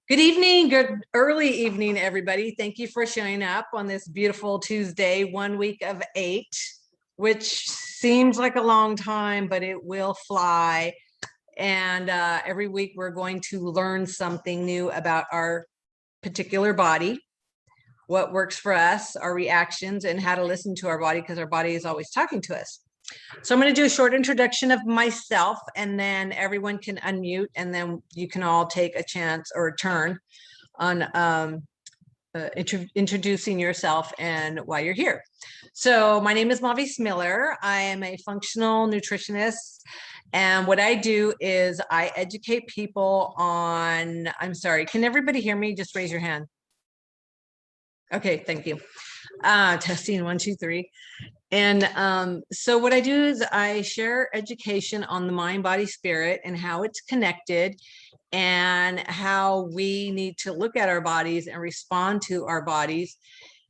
Good evening, good early evening, everybody. Thank you for showing up on this beautiful Tuesday, 1 week of 8, which seems like a long time, but it will fly. And every week we're going to learn something new about our particular body, what works for us, our reactions, and how to listen to our body, because our body is always talking to us. So I'm going to do a short introduction of myself, and then everyone can unmute, and then you can all take a chance or a turn on introducing yourself and why you're here. So my name is Mavis Miller. I am a functional nutritionist. And what I do is I educate people on, I'm sorry, can everybody hear me? Just raise your hand. Okay, thank you. Testing 1, 2, 3. And so what I do is I share education on the mind, body, spirit, and how it's connected, and how we need to look at our bodies and respond to our bodies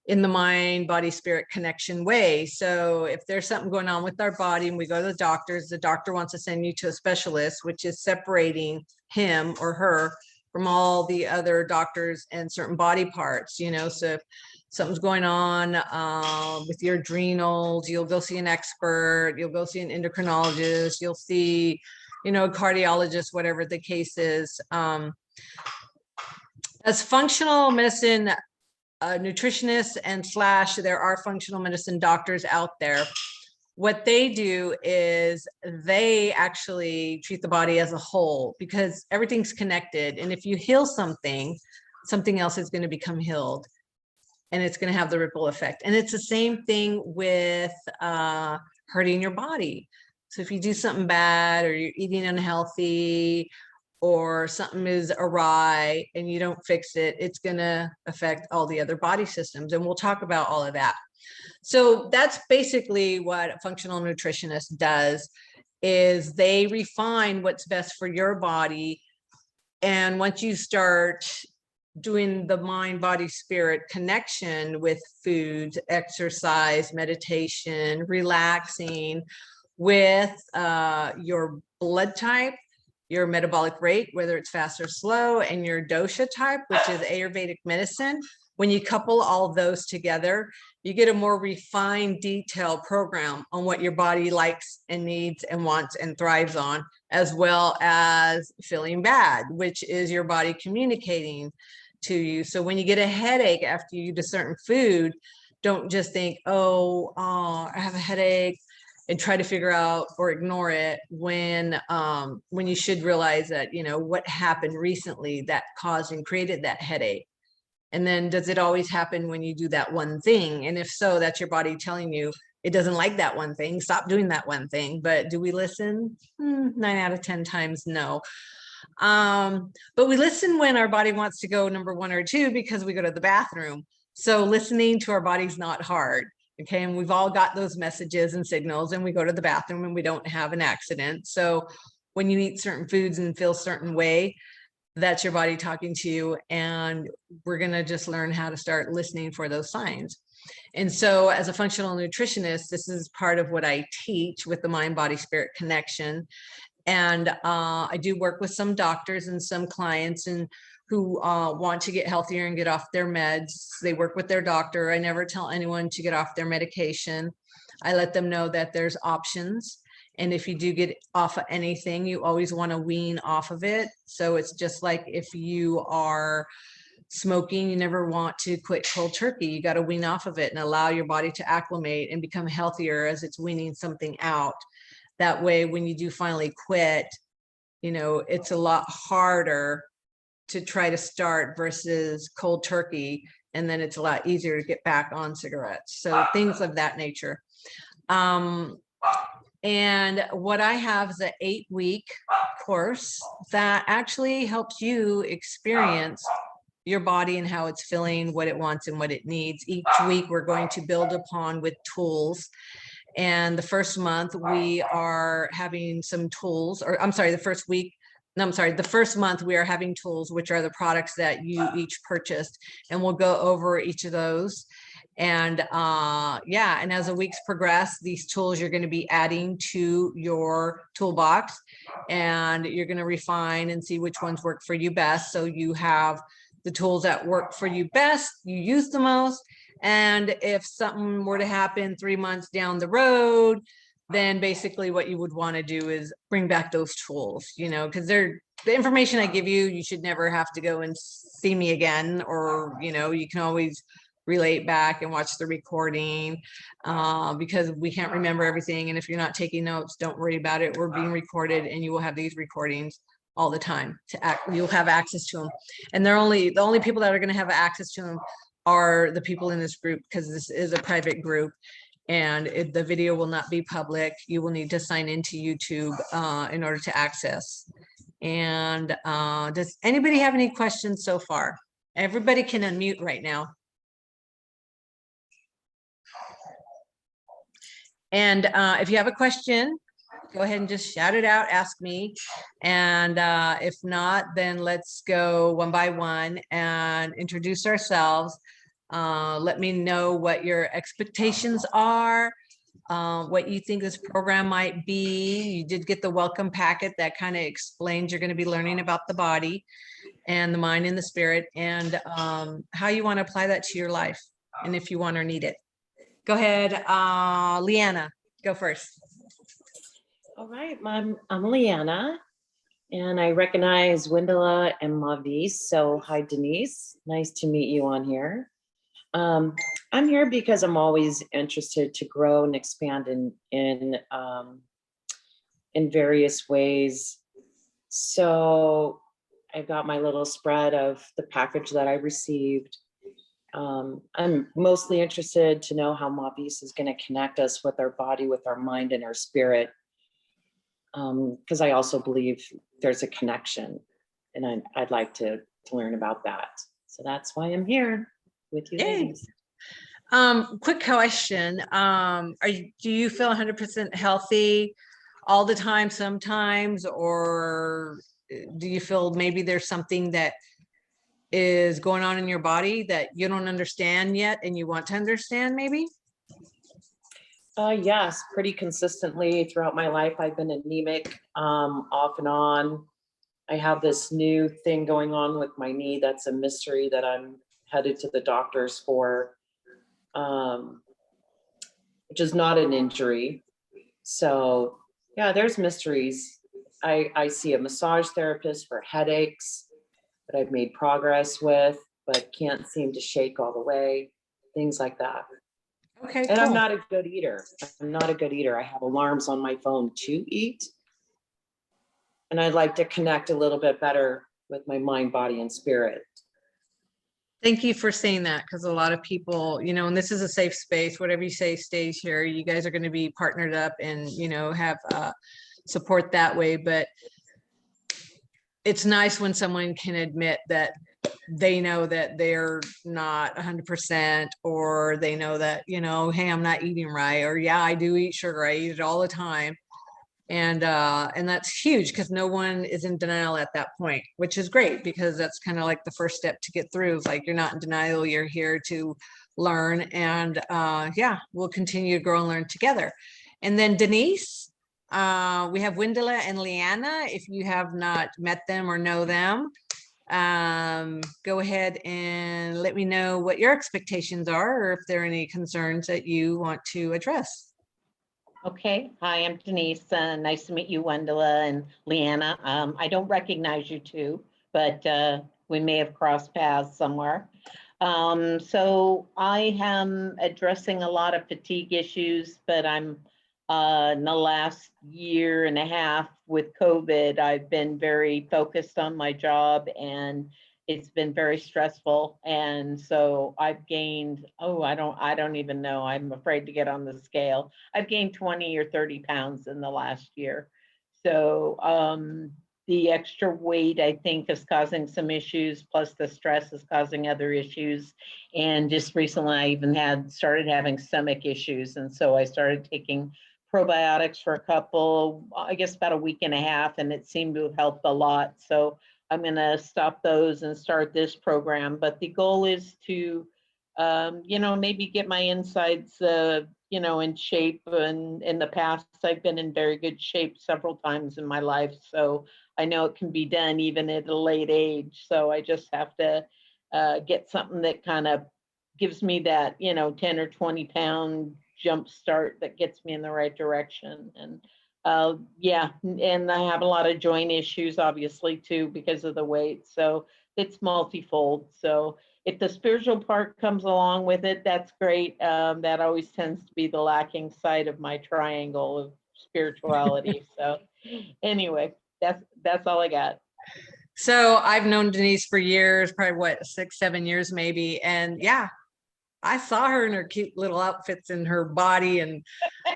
in the mind, body, spirit connection way. So if there's something going on with our body and we go to the doctor wants to send you to a specialist, which is separating him or her from all the other doctors and certain body parts, so if something's going on with your adrenals, you'll go see an expert, you'll go see an endocrinologist, you'll see, a cardiologist, whatever the case is. As functional medicine nutritionists and / there are functional medicine doctors out there. What they do is they actually treat the body as a whole, because everything's connected. And if you heal something, something else is going to become healed, and it's going to have the ripple effect. And it's the same thing with hurting your body. So if you do something bad, or you're eating unhealthy, or something is awry and you don't fix it, it's going to affect all the other body systems. And we'll talk about all of that. So that's basically what a functional nutritionist does, is they refine what's best for your body. And once you start doing the mind, body, spirit connection with foods, exercise, meditation, relaxing, with your blood type, your metabolic rate, whether it's fast or slow, and your dosha type, which is Ayurvedic medicine. When you couple all those together, you get a more refined, detailed program on what your body likes and needs and wants and thrives on, as well as feeling bad, which is your body communicating to you. So when you get a headache after you eat a certain food, don't just think, I have a headache, and try to figure out or ignore it, when you should realize that, what happened recently that caused and created that headache. And then, does it always happen when you do that one thing? And if so, that's your body telling you it doesn't like that one thing. Stop doing that one thing. But do we listen? 9 out of 10 times, no. But we listen when our body wants to go number 1 or 2, because we go to the bathroom. So listening to our body's not hard. Okay, and we've all got those messages and signals, and we go to the bathroom and we don't have an accident. So when you eat certain foods and feel a certain way, that's your body talking to you, and we're going to just learn how to start listening for those signs. And so as a functional nutritionist, this is part of what I teach with the mind, body, spirit connection. And I do work with some doctors and some clients and who want to get healthier and get off their meds. They work with their doctor. I never tell anyone to get off their medication. I let them know that there's options. And if you do get off of anything, you always want to wean off of it. So it's just like if you are smoking, you never want to quit cold turkey. You got to wean off of it and allow your body to acclimate and become healthier as it's weaning something out. That way, when you do finally quit, it's a lot harder to try to start versus cold turkey. And then it's a lot easier to get back on cigarettes. So things of that nature. And what I have is an 8-week course that actually helps you experience your body and how it's feeling, what it wants and what it needs. Each week we're going to build upon with tools. And the first month we are having some tools, or I'm sorry, the first month we are having tools, which are the products that you each purchased, and we'll go over each of those. And yeah, and as the weeks progress, these tools you're going to be adding to your toolbox, and you're going to refine and see which ones work for you best. So you have the tools that work for you best, you use the most. And if something were to happen 3 months down the road, then basically what you would want to do is bring back those tools, you know, because they're the information I give you, you should never have to go and see me again, or, you know, you can always relate back and watch the recording, because we can't remember everything. And if you're not taking notes, don't worry about it. We're being recorded, and you will have these recordings all the time you'll have access to them. And the only people that are going to have access to them are the people in this group, because this is a private group, and the video will not be public. You will need to sign into YouTube in order to access. And does anybody have any questions so far? Everybody can unmute right now. And if you have a question, go ahead and just shout it out, ask me. And if not, then let's go one by one and introduce ourselves. Let me know what your expectations are, what you think this program might be. You did get the welcome packet that kind of explains you're going to be learning about the body and the mind and the spirit, and how you want to apply that to your life, and if you want or need it. Go ahead, Leanna, go first. All right, I'm Leanna, and I recognize Wendela and Mavis. So hi, Denise. Nice to meet you on here. I'm here because I'm always interested to grow and expand in various ways. So I've got my little spread of the package that I received. I'm mostly interested to know how Mavis is going to connect us with our body, with our mind, and our spirit. Because I also believe there's a connection, and I'd like to learn about that. So that's why I'm here with you ladies. Quick question. Do you feel 100% healthy all the time, sometimes, or do you feel maybe there's something that is going on in your body that you don't understand yet and you want to understand maybe? Yes, pretty consistently throughout my life, I've been anemic, off and on. I have this new thing going on with my knee that's a mystery that I'm headed to the doctors for, which is not an injury. So yeah, there's mysteries. I see a massage therapist for headaches that I've made progress with, but can't seem to shake all the way, things like that. Okay, and cool. I'm not a good eater. I have alarms on my phone to eat. And I'd like to connect a little bit better with my mind, body, and spirit. Thank you for saying that, because a lot of people, you know, and this is a safe space, whatever you say stays here. You guys are going to be partnered up and, you know, have support that way. But it's nice when someone can admit that they know that they're not 100%, or they know that, you know, hey, I'm not eating right, or yeah, I do eat sugar, I eat it all the time. And that's huge, because no one is in denial at that point, which is great, because that's kind of like the first step to get through. It's like, you're not in denial, you're here to learn. And yeah, we'll continue to grow and learn together. And then Denise, we have Wendela and Leanna. If you have not met them or know them, go ahead and let me know what your expectations are, or if there are any concerns that you want to address. Okay, hi, I'm Denise. Nice to meet you, Wendela and Leanna. I don't recognize you two, but we may have crossed paths somewhere. So I am addressing a lot of fatigue issues, but I'm in the last year and a half with COVID, I've been very focused on my job, and it's been very stressful. And so I've gained, I don't even know. I'm afraid to get on the scale. I've gained 20 or 30 pounds in the last year. So the extra weight, I think, is causing some issues, plus the stress is causing other issues. And just recently, I even started having stomach issues. And so I started taking probiotics for about a week and a half, and it seemed to have helped a lot. So I'm going to stop those and start this program. But the goal is to maybe get my insides, in shape. And in the past, I've been in very good shape several times in my life. So I know it can be done even at a late age. So I just have to get something that kind of gives me that, 10 or 20 pound jump start that gets me in the right direction. And yeah, and I have a lot of joint issues, obviously, too, because of the weight. So it's multifold. So if the spiritual part comes along with it, that's great. That always tends to be the lacking side of my triangle of spirituality. So anyway, that's all I got. So I've known Denise for years, probably what, 6, 7 years maybe. And yeah, I saw her in her cute little outfits and her body, and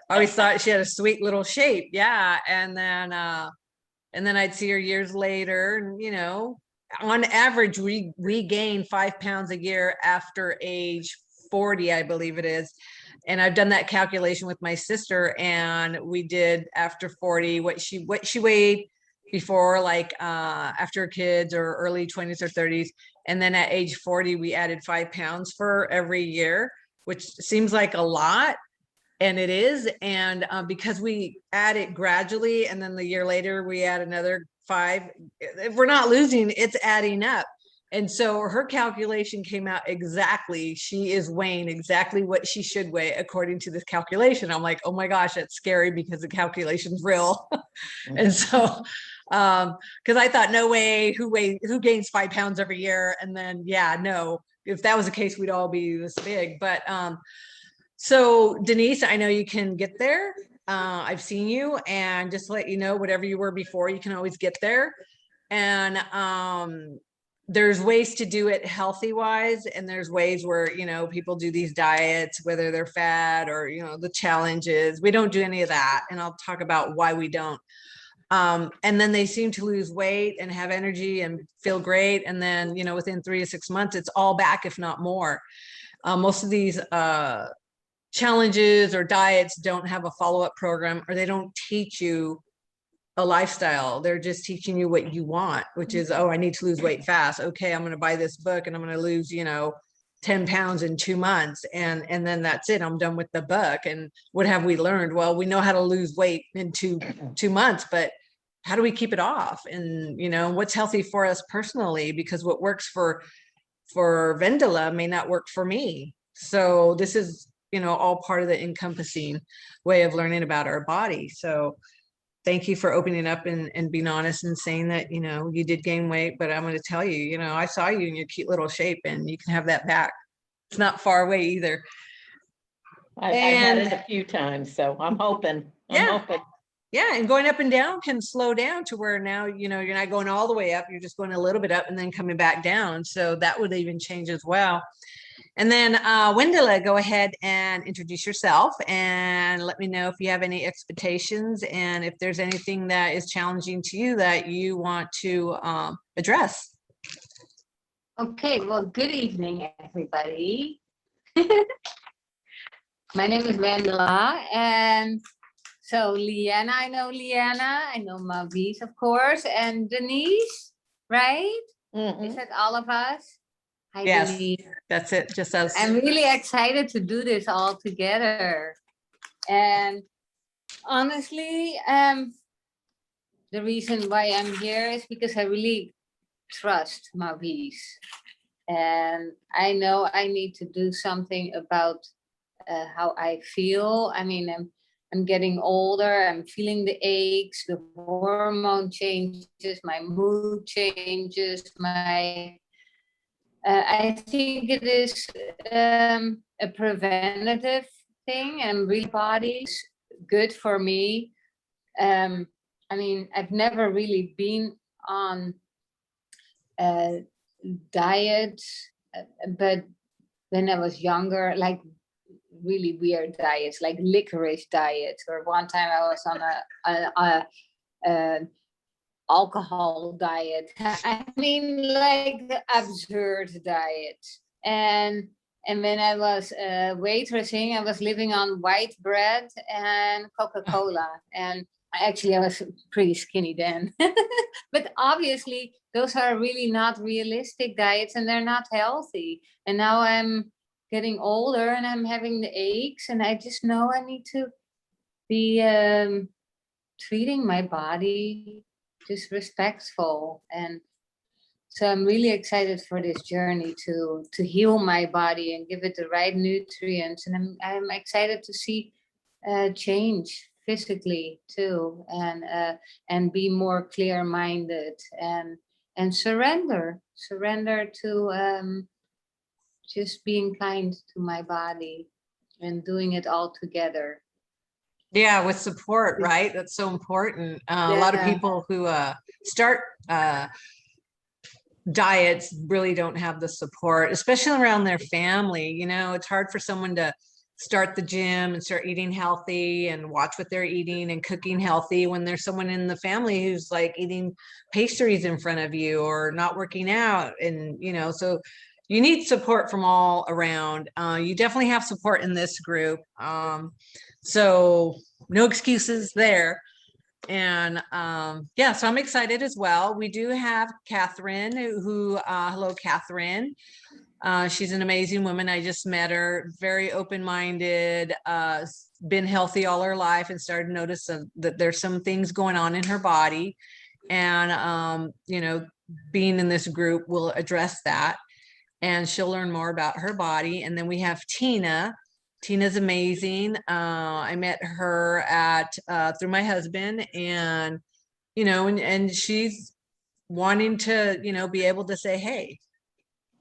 I always thought she had a sweet little shape. Yeah. And then I'd see her years later, and on average, we gain 5 pounds a year after age 40, I believe it is. And I've done that calculation with my sister, and we did after 40 what she weighed before, like after kids, or early 20s or 30s. And then at age 40, we added 5 pounds for every year, which seems like a lot. And it is. And because we add it gradually, and then the year later we add another 5, if we're not losing, it's adding up. And so her calculation came out exactly. She is weighing exactly what she should weigh according to this calculation. I'm like, oh my gosh, that's scary, because the calculation's real. And so, because I thought, no way, who gains 5 pounds every year? And then, yeah, no, if that was the case, we'd all be this big. But so Denise, I know you can get there. I've seen you, and just to let you know, whatever you were before, you can always get there. And there's ways to do it healthy wise, and there's ways where people do these diets, whether they're fat or the challenges. We don't do any of that, and I'll talk about why we don't. And then they seem to lose weight and have energy and feel great, and then within 3 to 6 months, it's all back, if not more. Most of these challenges or diets don't have a follow-up program, or they don't teach you a lifestyle. They're just teaching you what you want, which is, oh, I need to lose weight fast. Okay, I'm going to buy this book and I'm going to lose 10 pounds in 2 months, and then that's it, I'm done with the book. And what have we learned? Well, we know how to lose weight in two months, but how do we keep it off? And what's healthy for us personally, because what works for Vendela may not work for me. So this is all part of the encompassing way of learning about our body. So thank you for opening up and being honest and saying that you did gain weight. But I'm going to tell you, I saw you in your cute little shape, and you can have that back. It's not far away either. I've had it a few times, so I'm hoping. Yeah, and going up and down can slow down to where now you're not going all the way up, you're just going a little bit up and then coming back down. So that would even change as well. And then Wendela, go ahead and introduce yourself and let me know if you have any expectations, and if there's anything that is challenging to you that you want to address. Okay, well, good evening, everybody. My name is Wendela, and so Leanna, I know Mavis, of course, and Denise, right? Mhm. Is that all of us? Hi, Yes. Denise. That's it, just us. I'm really excited to do this all together. And honestly, the reason why I'm here is because I really trust Mavis. And I know I need to do something about how I feel. I mean, I'm getting older, I'm feeling the aches, the hormone changes, my mood changes, I think it is a preventative thing, and really body's good for me. I mean, I've never really been on diets, but when I was younger, like really weird diets, like licorice diets, or one time I was on a alcohol diet. I mean, like absurd diet. And when I was waitressing, I was living on white bread and Coca-Cola. And I was pretty skinny then. But obviously, those are really not realistic diets, and they're not healthy. And now I'm getting older and I'm having the aches, and I just know I need to be treating my body just respectful. And so I'm really excited for this journey to heal my body and give it the right nutrients. And I'm excited to see change physically too, and be more clear-minded and surrender to just being kind to my body and doing it all together. Yeah, with support, right? That's so important. A lot of Yeah. people who start diets really don't have the support, especially around their family. You know, it's hard for someone to start the gym and start eating healthy and watch what they're eating and cooking healthy when there's someone in the family who's like eating pastries in front of you or not working out. And, you know, so you need support from all around. You definitely have support in this group. So no excuses there. And yeah, so I'm excited as well. We do have Catherine who hello, Catherine. She's an amazing woman. I just met her, very open-minded, been healthy all her life, and started to notice that there's some things going on in her body. And, you know, being in this group will address that. And she'll learn more about her body. And then we have Tina. Tina's amazing. I met her at through my husband, and, you know, and she's wanting to, you know, be able to say, hey,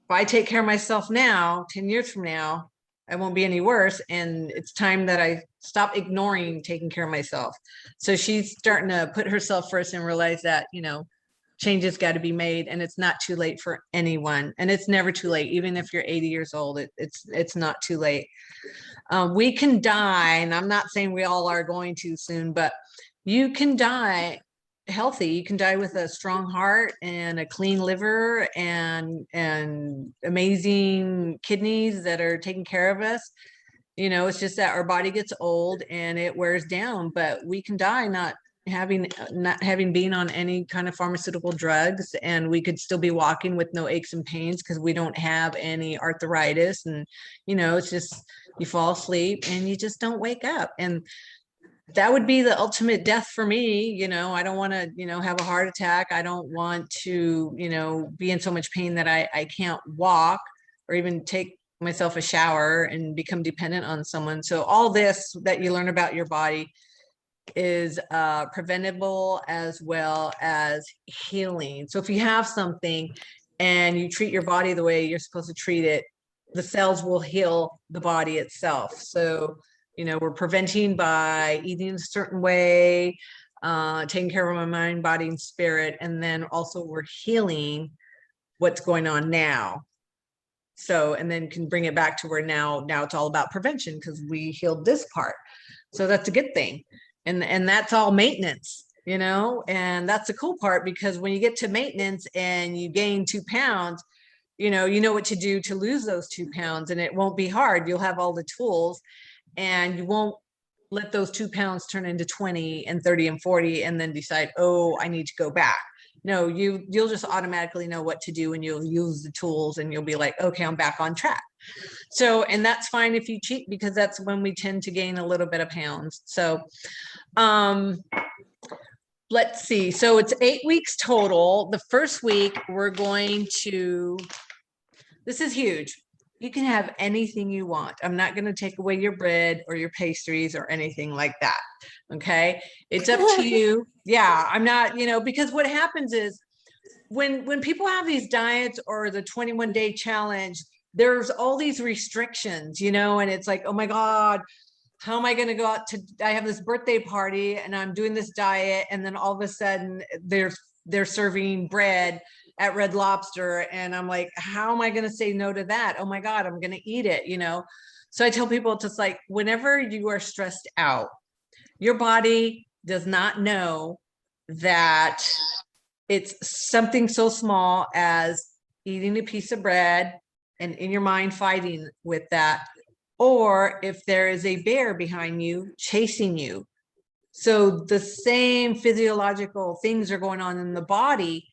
if I take care of myself now, 10 years from now, I won't be any worse. And it's time that I stop ignoring taking care of myself. So she's starting to put herself first and realize that, you know, changes got to be made, and it's not too late for anyone. And it's never too late. Even if you're 80 years old, it's not too late. We can die, and I'm not saying we all are going to soon, but you can die healthy. You can die with a strong heart and a clean liver and amazing kidneys that are taking care of us. You know, it's just that our body gets old and it wears down, but we can die not having been on any kind of pharmaceutical drugs, and we could still be walking with no aches and pains because we don't have any arthritis. And, you know, it's just, you fall asleep and you just don't wake up. And that would be the ultimate death for me. You know, I don't want to, you know, have a heart attack. I don't want to, you know, be in so much pain that I can't walk or even take myself a shower and become dependent on someone. So all this that you learn about your body is preventable as well as healing. So if you have something and you treat your body the way you're supposed to treat it, the cells will heal the body itself. So, you know, we're preventing by eating a certain way, taking care of my mind, body, and spirit. And then also we're healing what's going on now. So, and then can bring it back to where now it's all about prevention because we healed this part. So that's a good thing. And that's all maintenance, you know, and that's the cool part, because when you get to maintenance and you gain 2 pounds, you know what to do to lose those 2 pounds, and it won't be hard. You'll have all the tools, and you won't let those 2 pounds turn into 20 and 30 and 40 and then decide, oh, I need to go back. No, you'll just automatically know what to do, and you'll use the tools, and you'll be like, okay, I'm back on track. So, and that's fine if you cheat, because that's when we tend to gain a little bit of pounds. So, let's see. So it's 8 weeks total. The first week we're going to, this is huge. You can have anything you want. I'm not going to take away your bread or your pastries or anything like that. Okay. It's up to you. Yeah. I'm not, you know, because what happens is when people have these diets or the 21-day challenge, there's all these restrictions, you know, and it's like, oh my God, how am I going to go out to, I have this birthday party and I'm doing this diet. And then all of a sudden they're serving bread at Red Lobster. And I'm like, how am I going to say no to that? Oh my God, I'm going to eat it, you know? So I tell people, it's just like, whenever you are stressed out, your body does not know that it's something so small as eating a piece of bread and in your mind fighting with that, or if there is a bear behind you chasing you. So the same physiological things are going on in the body,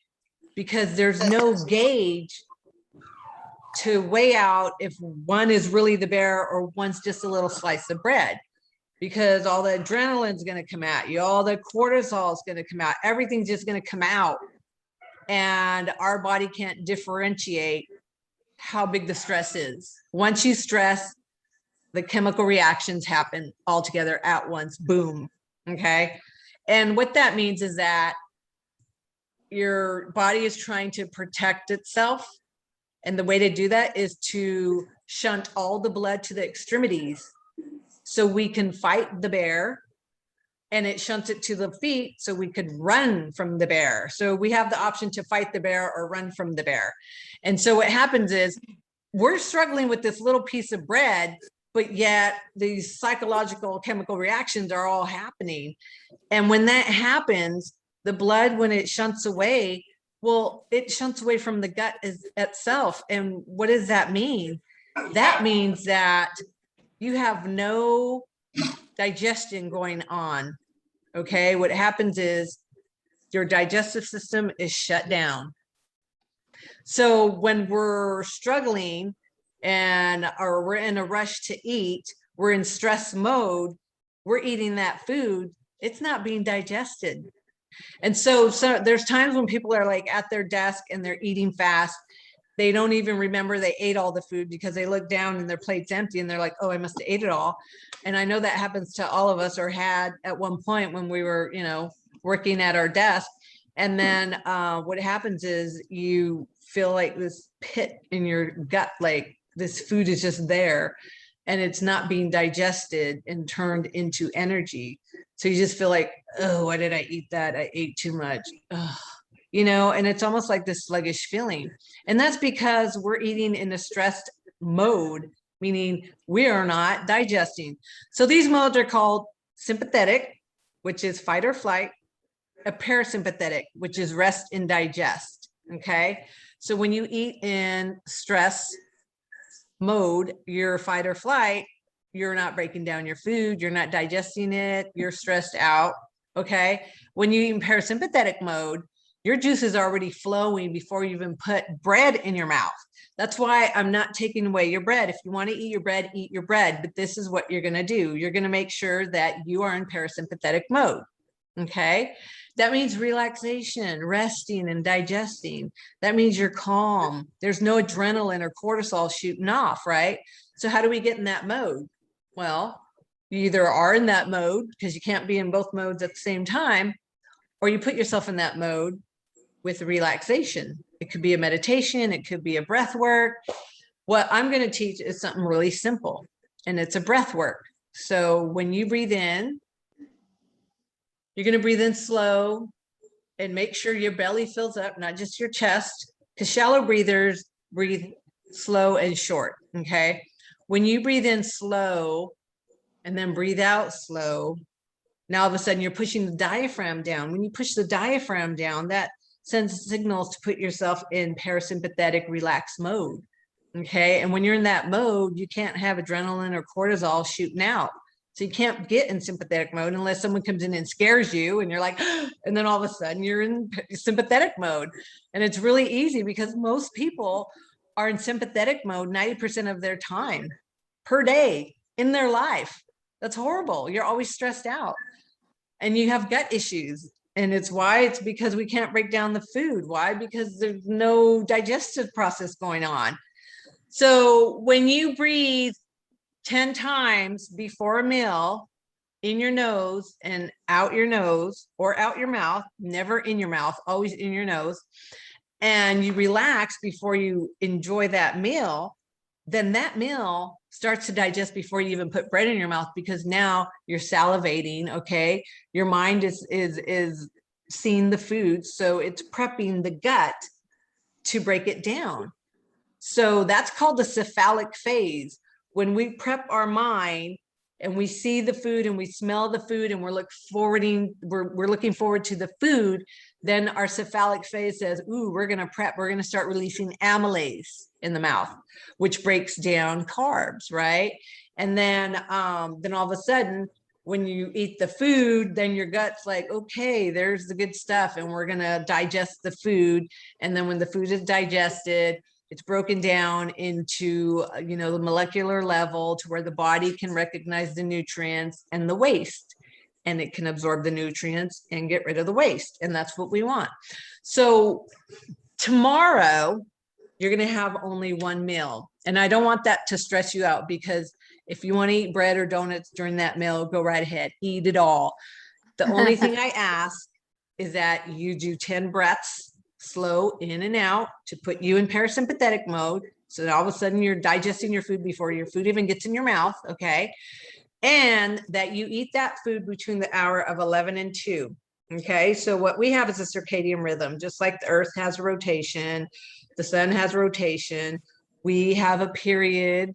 because there's no gauge to weigh out if one is really the bear or one's just a little slice of bread. Because all the adrenaline's going to come at you, all the cortisol is going to come out, everything's just going to come out. And our body can't differentiate how big the stress is. Once you stress, the chemical reactions happen all together at once, boom, okay? And what that means is that your body is trying to protect itself. And the way to do that is to shunt all the blood to the extremities so we can fight the bear, and it shunts it to the feet so we could run from the bear. So we have the option to fight the bear or run from the bear. And so what happens is we're struggling with this little piece of bread, but yet these psychological chemical reactions are all happening. And when that happens, the blood, when it shunts away, well, it shunts away from the gut itself. And what does that mean? That means that you have no digestion going on. Okay, what happens is your digestive system is shut down. So when we're struggling or we're in a rush to eat, we're in stress mode, we're eating that food, it's not being digested. And so there's times when people are like at their desk and they're eating fast. They don't even remember they ate all the food because they look down and their plate's empty and they're like, oh, I must have ate it all. And I know that happens to all of us, or had at one point when we were, working at our desk. And then what happens is you feel like this pit in your gut, like this food is just there and it's not being digested and turned into energy. So you just feel like, oh, why did I eat that? I ate too much. Ugh. And it's almost like this sluggish feeling. And that's because we're eating in a stressed mode, meaning we are not digesting. So these modes are called sympathetic, which is fight or flight, a parasympathetic, which is rest and digest. Okay. So when you eat in stress mode, your fight or flight, you're not breaking down your food, you're not digesting it, you're stressed out. Okay. When you eat in parasympathetic mode, your juice is already flowing before you even put bread in your mouth. That's why I'm not taking away your bread. If you want to eat your bread, eat your bread. But this is what you're going to do. You're going to make sure that you are in parasympathetic mode. Okay. That means relaxation, resting, and digesting. That means you're calm. There's no adrenaline or cortisol shooting off, right? So how do we get in that mode? Well, you either are in that mode because you can't be in both modes at the same time, or you put yourself in that mode with relaxation. It could be a meditation, it could be a breath work. What I'm going to teach is something really simple, and it's a breath work. So when you breathe in, you're going to breathe in slow and make sure your belly fills up, not just your chest, because shallow breathers breathe slow and short. Okay. When you breathe in slow and then breathe out slow, now all of a sudden you're pushing the diaphragm down. When you push the diaphragm down, that sends signals to put yourself in parasympathetic relaxed mode. Okay. And when you're in that mode, you can't have adrenaline or cortisol shooting out. So you can't get in sympathetic mode unless someone comes in and scares you and you're like, and then all of a sudden you're in sympathetic mode. And it's really easy because most people are in sympathetic mode 90% of their time per day in their life. That's horrible. You're always stressed out and you have gut issues. And it's because we can't break down the food. Why? Because there's no digestive process going on. So when you breathe 10 times before a meal in your nose and out your nose, or out your mouth, never in your mouth, always in your nose, and you relax before you enjoy that meal, then that meal starts to digest before you even put bread in your mouth, because now you're salivating. Okay. Your mind is seeing the food. So it's prepping the gut to break it down. So that's called the cephalic phase. When we prep our mind and we see the food and we smell the food and we're looking forward to the food, then our cephalic phase says, ooh, we're going to prep, we're going to start releasing amylase in the mouth, which breaks down carbs, right? And then all of a sudden, when you eat the food, then your gut's like, okay, there's the good stuff, and we're going to digest the food. And then when the food is digested, It's broken down into, the molecular level to where the body can recognize the nutrients and the waste, and it can absorb the nutrients and get rid of the waste. And that's what we want. So tomorrow, you're going to have only one meal. And I don't want that to stress you out, because if you want to eat bread or donuts during that meal, go right ahead, eat it all. The only thing I ask is that you do 10 breaths, slow in and out, to put you in parasympathetic mode. So that all of a sudden you're digesting your food before your food even gets in your mouth. Okay. And that you eat that food between the hour of 11 and 2. Okay. So what we have is a circadian rhythm, just like the earth has a rotation, the sun has a rotation. We have a period,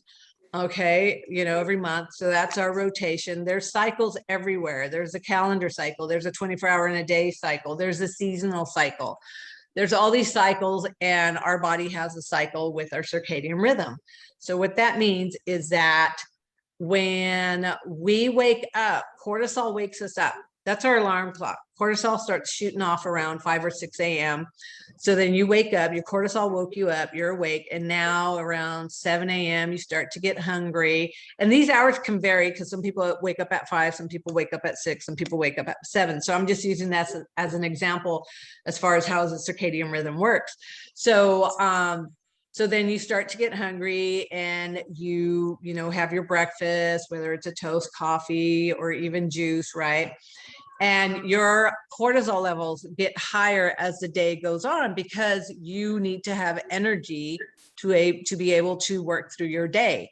okay, every month. So that's our rotation. There's cycles everywhere. There's a calendar cycle. There's a 24-hour in a day cycle. There's a seasonal cycle. There's all these cycles, and our body has a cycle with our circadian rhythm. So what that means is that when we wake up, cortisol wakes us up. That's our alarm clock. Cortisol starts shooting off around 5 or 6 a.m. So then you wake up, your cortisol woke you up, you're awake. And now around 7 a.m., you start to get hungry. And these hours can vary, because some people wake up at 5, some people wake up at 6, some people wake up at 7. So I'm just using that as an example as far as how the circadian rhythm works. So then you start to get hungry, and you have your breakfast, whether it's a toast, coffee, or even juice, right? And your cortisol levels get higher as the day goes on, because you need to have energy to be able to work through your day.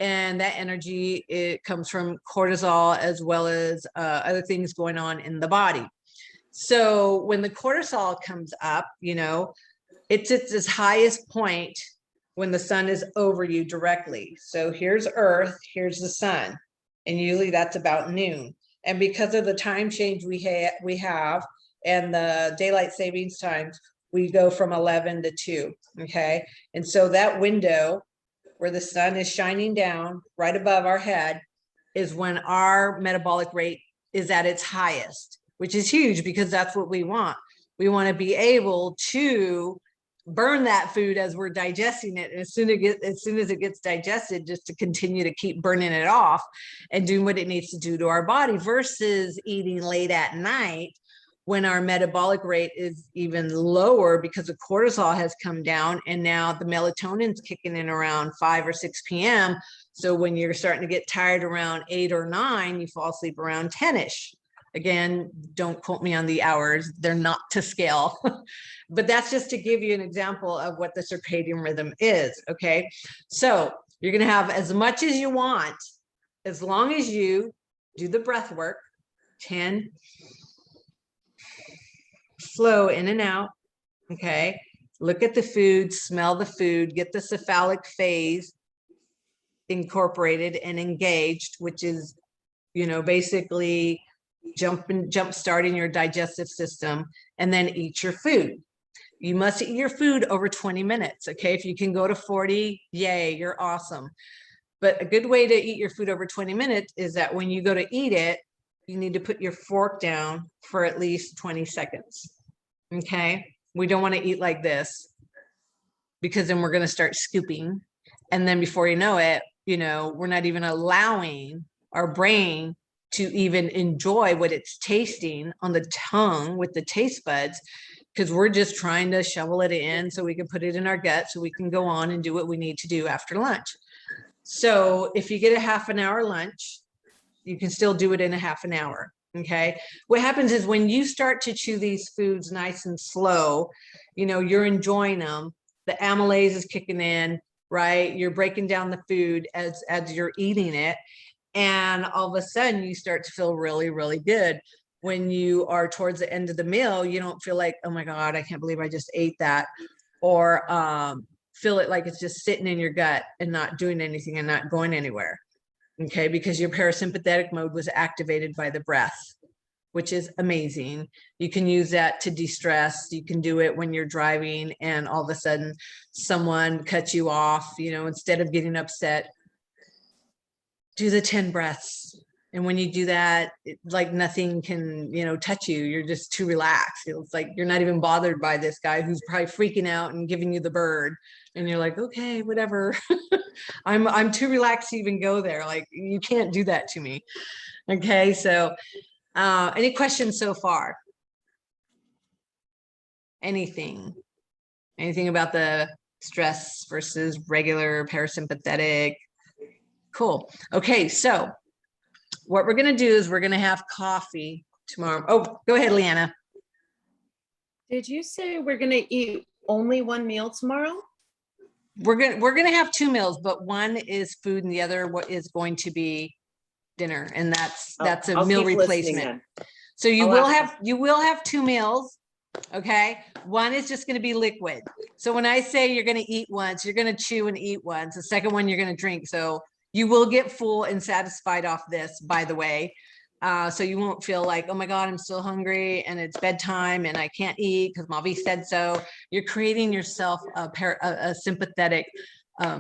And that energy, it comes from cortisol as well as other things going on in the body. So when the cortisol comes up, it's at its highest point when the sun is over you directly. So here's Earth, here's the sun, and usually that's about noon. And because of the time change we have and the daylight savings times, we go from 11 to 2. Okay. And so that window where the sun is shining down right above our head is when our metabolic rate is at its highest, which is huge, because that's what we want. We want to be able to burn that food as we're digesting it. And as soon as it gets digested, just to continue to keep burning it off and doing what it needs to do to our body, versus eating late at night when our metabolic rate is even lower, because the cortisol has come down, and now the melatonin's kicking in around 5 or 6 p.m. So when you're starting to get tired around 8 or 9, you fall asleep around 10ish. Again, don't quote me on the hours, they're not to scale. But that's just to give you an example of what the circadian rhythm is. Okay. So you're going to have as much as you want, as long as you do the breath work, 10, slow in and out. Okay. Look at the food, smell the food, get the cephalic phase incorporated and engaged, which is, basically jump starting your digestive system, and then eat your food. You must eat your food over 20 minutes. Okay. If you can go to 40, yay, you're awesome. But a good way to eat your food over 20 minutes is that when you go to eat it, you need to put your fork down for at least 20 seconds. Okay. We don't want to eat like this, because then we're going to start scooping. And then before you know it, we're not even allowing our brain to even enjoy what it's tasting on the tongue with the taste buds, because we're just trying to shovel it in so we can put it in our gut so we can go on and do what we need to do after lunch. So if you get a half an hour lunch, you can still do it in a half an hour. Okay. What happens is when you start to chew these foods nice and slow, you're enjoying them. The amylase is kicking in, right? You're breaking down the food as you're eating it. And all of a sudden you start to feel really, really good. When you are towards the end of the meal, you don't feel like, oh my God, I can't believe I just ate that. Or feel it like it's just sitting in your gut and not doing anything and not going anywhere. Okay, because your parasympathetic mode was activated by the breath, which is amazing. You can use that to de-stress. You can do it when you're driving and all of a sudden someone cuts you off, instead of getting upset, do the 10 breaths. And when you do that, like nothing can, touch you. You're just too relaxed. It's like you're not even bothered by this guy who's probably freaking out and giving you the bird. And you're like, okay, whatever. I'm too relaxed to even go there. Like, you can't do that to me. Okay, so any questions so far? Anything about the stress versus regular parasympathetic? Cool. Okay, so what we're gonna do is we're gonna have coffee tomorrow. Oh, go ahead, Leanna. Did you say we're gonna eat only one meal tomorrow? We're gonna have 2 meals, but one is food and the other is going to be dinner, and that's a I'll meal keep listening replacement. then. So you I'll will ask have 2 meals. Okay, one is just going to be liquid. So when I say you're going to eat once, you're going to chew and eat once. The second one you're going to drink. So you will get full and satisfied off this, by the way. So you won't feel like, oh my God, I'm still hungry and it's bedtime and I can't eat because Mavi said so. You're creating yourself a sympathetic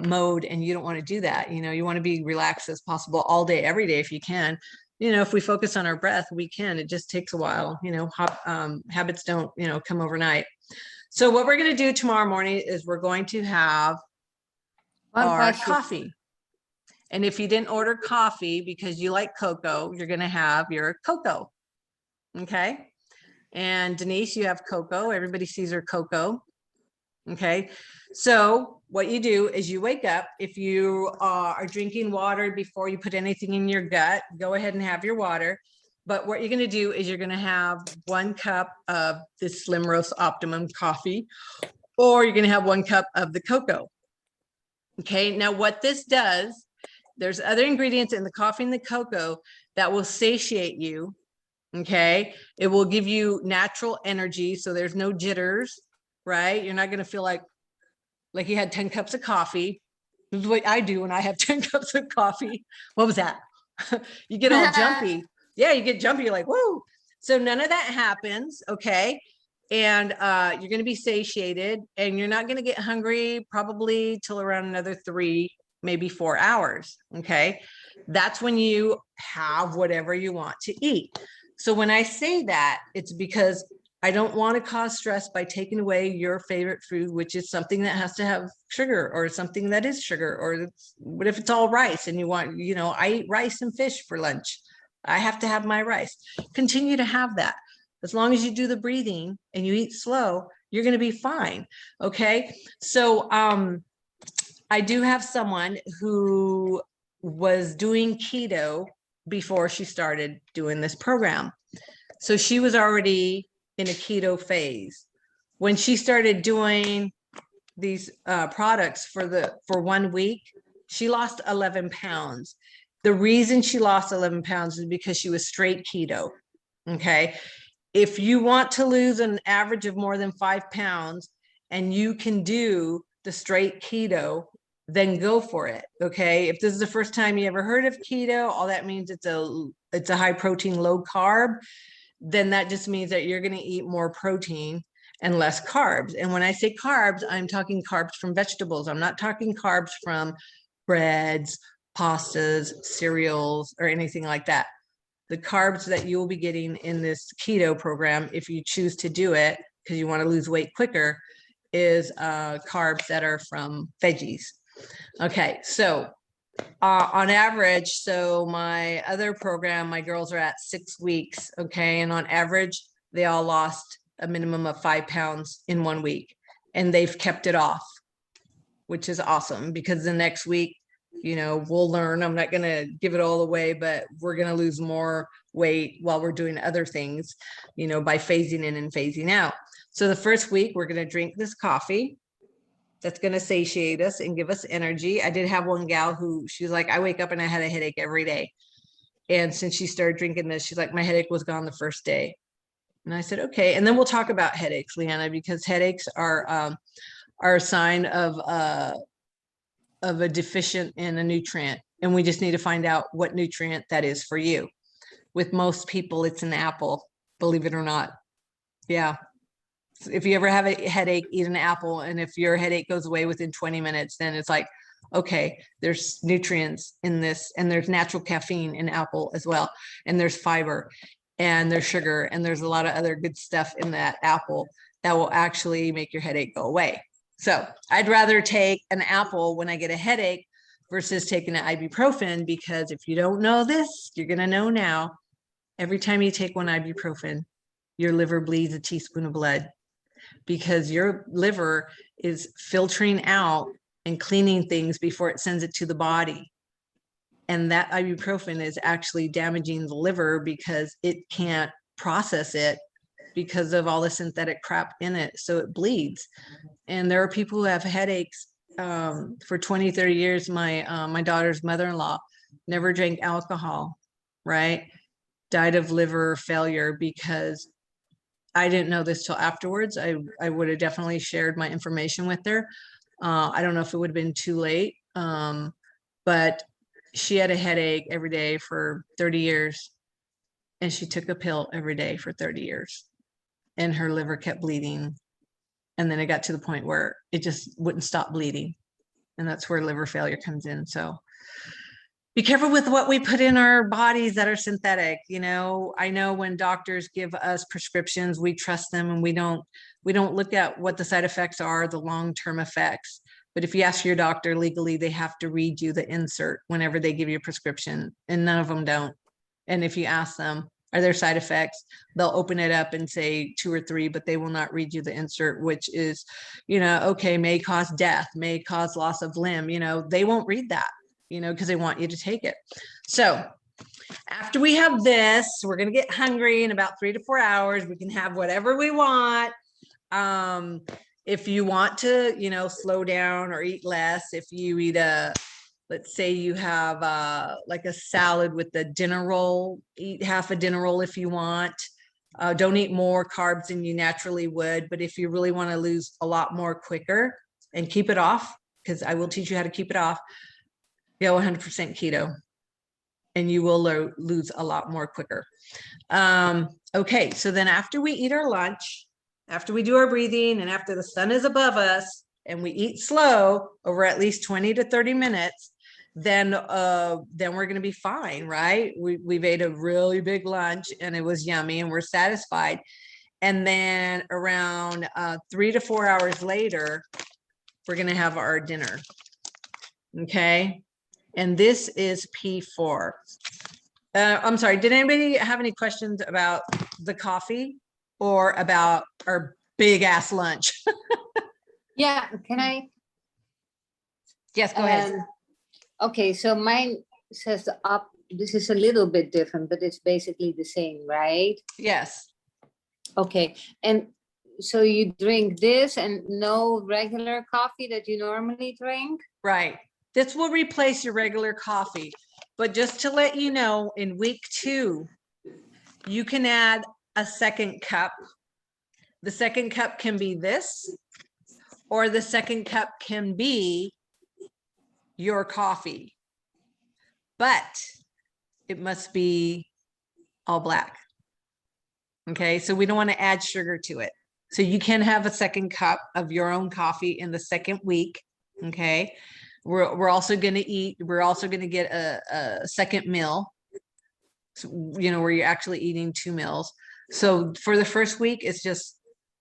mode, and you don't want to do that. You want to be relaxed as possible all day, every day if you can. If we focus on our breath, we can. It just takes a while. Habits don't, come overnight. So what we're going to do tomorrow morning is we're going to have One our question. coffee. And if you didn't order coffee because you like cocoa, you're going to have your cocoa. Okay. And Denise, you have cocoa. Everybody sees her cocoa. Okay. So what you do is you wake up. If you are drinking water before you put anything in your gut, go ahead and have your water. But what you're going to do is you're going to have 1 cup of this Slim Roast Optimum coffee, or you're going to have 1 cup of the cocoa. Okay. Now what this does, there's other ingredients in the coffee and the cocoa that will satiate you. Okay. It will give you natural energy. So there's no jitters, right? You're not going to feel like you had 10 cups of coffee. This is what I do when I have 10 cups of coffee. What was that? You get all jumpy. Yeah, you get jumpy. You're like, whoa. So none of that happens. Okay. And you're going to be satiated, and you're not going to get hungry probably till around another 3, maybe 4 hours. Okay. That's when you have whatever you want to eat. So when I say that, it's because I don't want to cause stress by taking away your favorite food, which is something that has to have sugar, or something that is sugar, or what if it's all rice and you want, I eat rice and fish for lunch. I have to have my rice. Continue to have that. As long as you do the breathing and you eat slow, you're going to be fine. Okay. So I do have someone who was doing keto before she started doing this program. So she was already in a keto phase. When she started doing these products for 1 week, she lost 11 pounds. The reason she lost 11 pounds is because she was straight keto. Okay. If you want to lose an average of more than 5 pounds and you can do the straight keto, then go for it. Okay. If this is the first time you ever heard of keto, all that means it's a high protein, low carb. Then that just means that you're going to eat more protein and less carbs. And when I say carbs, I'm talking carbs from vegetables. I'm not talking carbs from breads, pastas, cereals, or anything like that. The carbs that you will be getting in this keto program, if you choose to do it because you want to lose weight quicker, is carbs that are from veggies. Okay, so on average, so my other program, my girls are at 6 weeks. Okay. And on average, they all lost a minimum of 5 pounds in 1 week, and they've kept it off, which is awesome, because the next week, we'll learn. I'm not going to give it all away, but we're going to lose more weight while we're doing other things, by phasing in and phasing out. So the first week, we're going to drink this coffee. That's going to satiate us and give us energy. I did have one gal who, she's like, I wake up and I had a headache every day. And since she started drinking this, she's like, my headache was gone the first day. And I said, okay. And then we'll talk about headaches, Leanna, because headaches are a sign of a deficient in a nutrient. And we just need to find out what nutrient that is for you. With most people, it's an apple, believe it or not. Yeah. If you ever have a headache, eat an apple. And if your headache goes away within 20 minutes, then it's like, okay, there's nutrients in this, and there's natural caffeine in apple as well, and there's fiber, and there's sugar, and there's a lot of other good stuff in that apple that will actually make your headache go away. So I'd rather take an apple when I get a headache versus taking an ibuprofen, because if you don't know this, you're gonna know now. Every time you take one ibuprofen, your liver bleeds a teaspoon of blood, because your liver is filtering out and cleaning things before it sends it to the body. And that ibuprofen is actually damaging the liver because it can't process it because of all the synthetic crap in it. So it bleeds. And there are people who have headaches for 20, 30 years. My daughter's mother-in-law never drank alcohol, right? Died of liver failure because I didn't know this till afterwards. I would have definitely shared my information with her. I don't know if it would have been too late, but she had a headache every day for 30 years, and she took a pill every day for 30 years, and her liver kept bleeding. And then it got to the point where it just wouldn't stop bleeding. And that's where liver failure comes in. So be careful with what we put in our bodies that are synthetic. You know, I know when doctors give us prescriptions, we trust them, and we don't look at what the side effects are, the long-term effects. But if you ask your doctor legally, they have to read you the insert whenever they give you a prescription, and none of them don't. And if you ask them, are there side effects? They'll open it up and say 2 or 3, but they will not read you the insert, which is, you know, okay, may cause death, may cause loss of limb. You know, they won't read that, you know, because they want you to take it. So after we have this, we're going to get hungry in about 3 to 4 hours. We can have whatever we want. If you want to, you know, slow down or eat less, if you eat let's say you have like a salad with the dinner roll, eat half a dinner roll if you want. Don't eat more carbs than you naturally would. But if you really want to lose a lot more quicker and keep it off, because I will teach you how to keep it off, go 100% keto, and you will lose a lot more quicker. Okay, so then after we eat our lunch, after we do our breathing, and after the sun is above us, and we eat slow over at least 20 to 30 minutes, then we're going to be fine, right? We've ate a really big lunch, and it was yummy, and we're satisfied. And then around 3 to 4 hours later, we're going to have our dinner. Okay. And this is P4. I'm sorry, did anybody have any questions about the coffee or about our big ass lunch? Yeah, can I? Yes, go ahead. Okay, so mine says up, this is a little bit different, but it's basically the same, right? Yes. Okay, and so you drink this and no regular coffee that you normally drink? Right. This will replace your regular coffee. But just to let you know, in week 2, you can add a second cup. The second cup can be this, or the second cup can be your coffee. But it must be all black. Okay, so we don't want to add sugar to it. So you can have a second cup of your own coffee in the second week. Okay. We're also going to get a second meal, so, you know, where you're actually eating 2 meals. So for the first week, it's just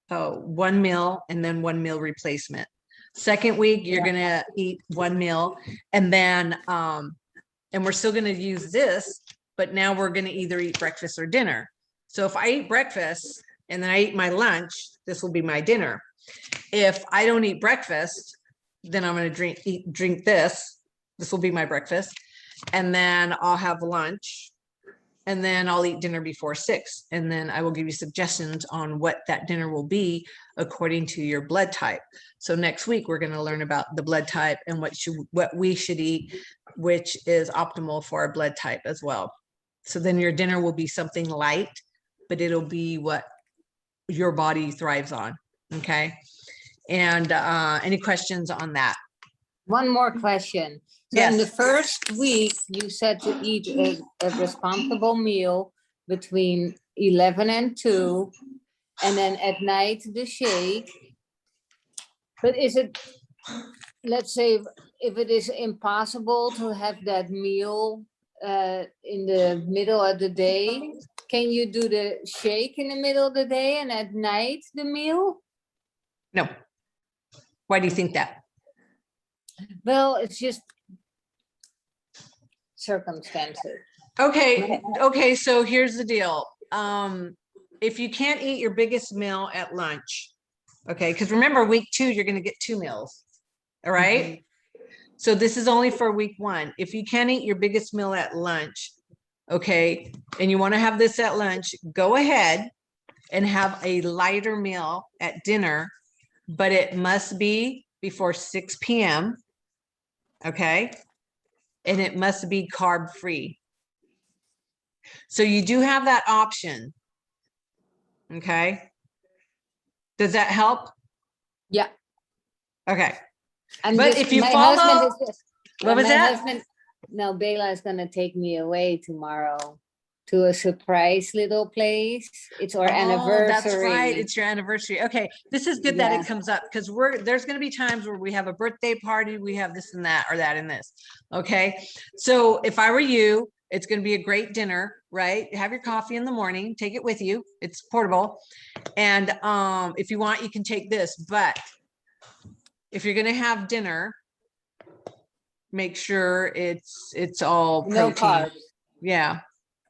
1 meal and then 1 meal replacement. Second week, you're going to eat 1 meal, and then, and we're still going to use this, but now we're going to either eat breakfast or dinner. So if I eat breakfast and then I eat my lunch, this will be my dinner. If I don't eat breakfast, then I'm going to drink this. This will be my breakfast. And then I'll have lunch, and then I'll eat dinner before 6. And then I will give you suggestions on what that dinner will be according to your blood type. So next week, we're going to learn about the blood type and what we should eat, which is optimal for our blood type as well. So then your dinner will be something light, but it'll be what your body thrives on. Okay. And any questions on that? One more question. So in the first week, you said to eat a responsible meal between 11 and 2, and then at night the shake. But is it, let's say, if it is impossible to have that meal in the middle of the day, can you do the shake in the middle of the day and at night the meal? No. Why do you think that? Well, it's just circumstances. Okay, so here's the deal. If you can't eat your biggest meal at lunch, okay, because remember, week 2, you're gonna get 2 meals. All right. So this is only for week 1. If you can't eat your biggest meal at lunch, okay, and you want to have this at lunch, go ahead and have a lighter meal at dinner, but it must be before 6 p.m. Okay. And it must be carb free. So you do have that option. Okay. Does that help? Yeah. Okay. I'm But just- if you my follow- husband is- What was my that? husband- No, Bela is gonna take me away tomorrow to a surprise little place. It's our anniversary. That's right. It's your anniversary. Okay. This is good that Yeah. it comes up because there's going to be times where we have a birthday party, we have this and that, or that and this. Okay. So if I were you, it's going to be a great dinner, right? Have your coffee in the morning, take it with you. It's portable. And if you want, you can take this, but if you're going to have dinner, make sure it's all No protein. carbs. Yeah.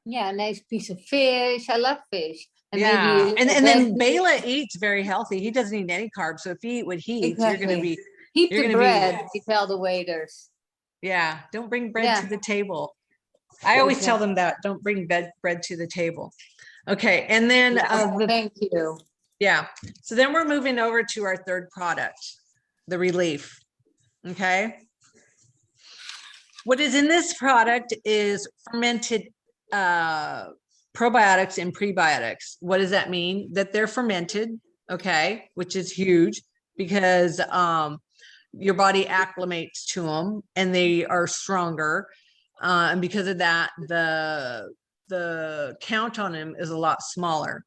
Yeah, a nice piece of fish. I love fish. And Yeah. maybe a And then veggie. Bela eats very healthy. He doesn't eat any carbs. So if you eat what he eats, you're going to Exactly. be, Keep you're the gonna be- bread. We tell the waiters. yeah, don't bring bread Yeah. to the table. I always tell them that, don't bring bread to the table. Okay. And then, Thank you. yeah. So then we're moving over to our third product, the Relief. Okay. What is in this product is fermented probiotics and prebiotics. What does that mean? That they're fermented, okay, which is huge because your body acclimates to them and they are stronger. And because of that, the count on them is a lot smaller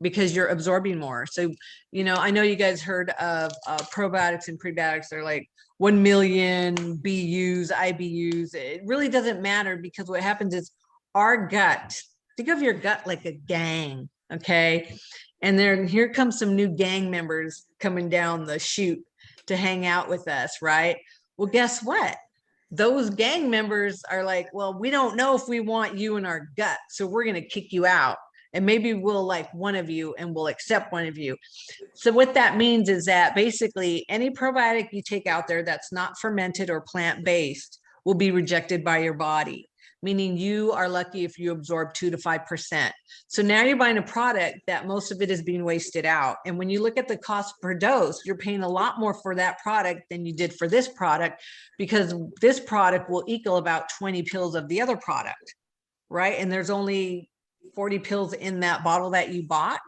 because you're absorbing more. So, I know you guys heard of probiotics and prebiotics. They're like 1 million BUs, IBUs. It really doesn't matter because what happens is our gut, think of your gut like a gang, okay? And then here comes some new gang members coming down the chute to hang out with us, right? Well, guess what? Those gang members are like, well, we don't know if we want you in our gut, so we're going to kick you out. And maybe we'll like one of you and we'll accept one of you. So what that means is that basically any probiotic you take out there that's not fermented or plant-based will be rejected by your body, meaning you are lucky if you absorb 2 to 5%. So now you're buying a product that most of it is being wasted out. And when you look at the cost per dose, you're paying a lot more for that product than you did for this product, because this product will equal about 20 pills of the other product, right? And there's only 40 pills in that bottle that you bought.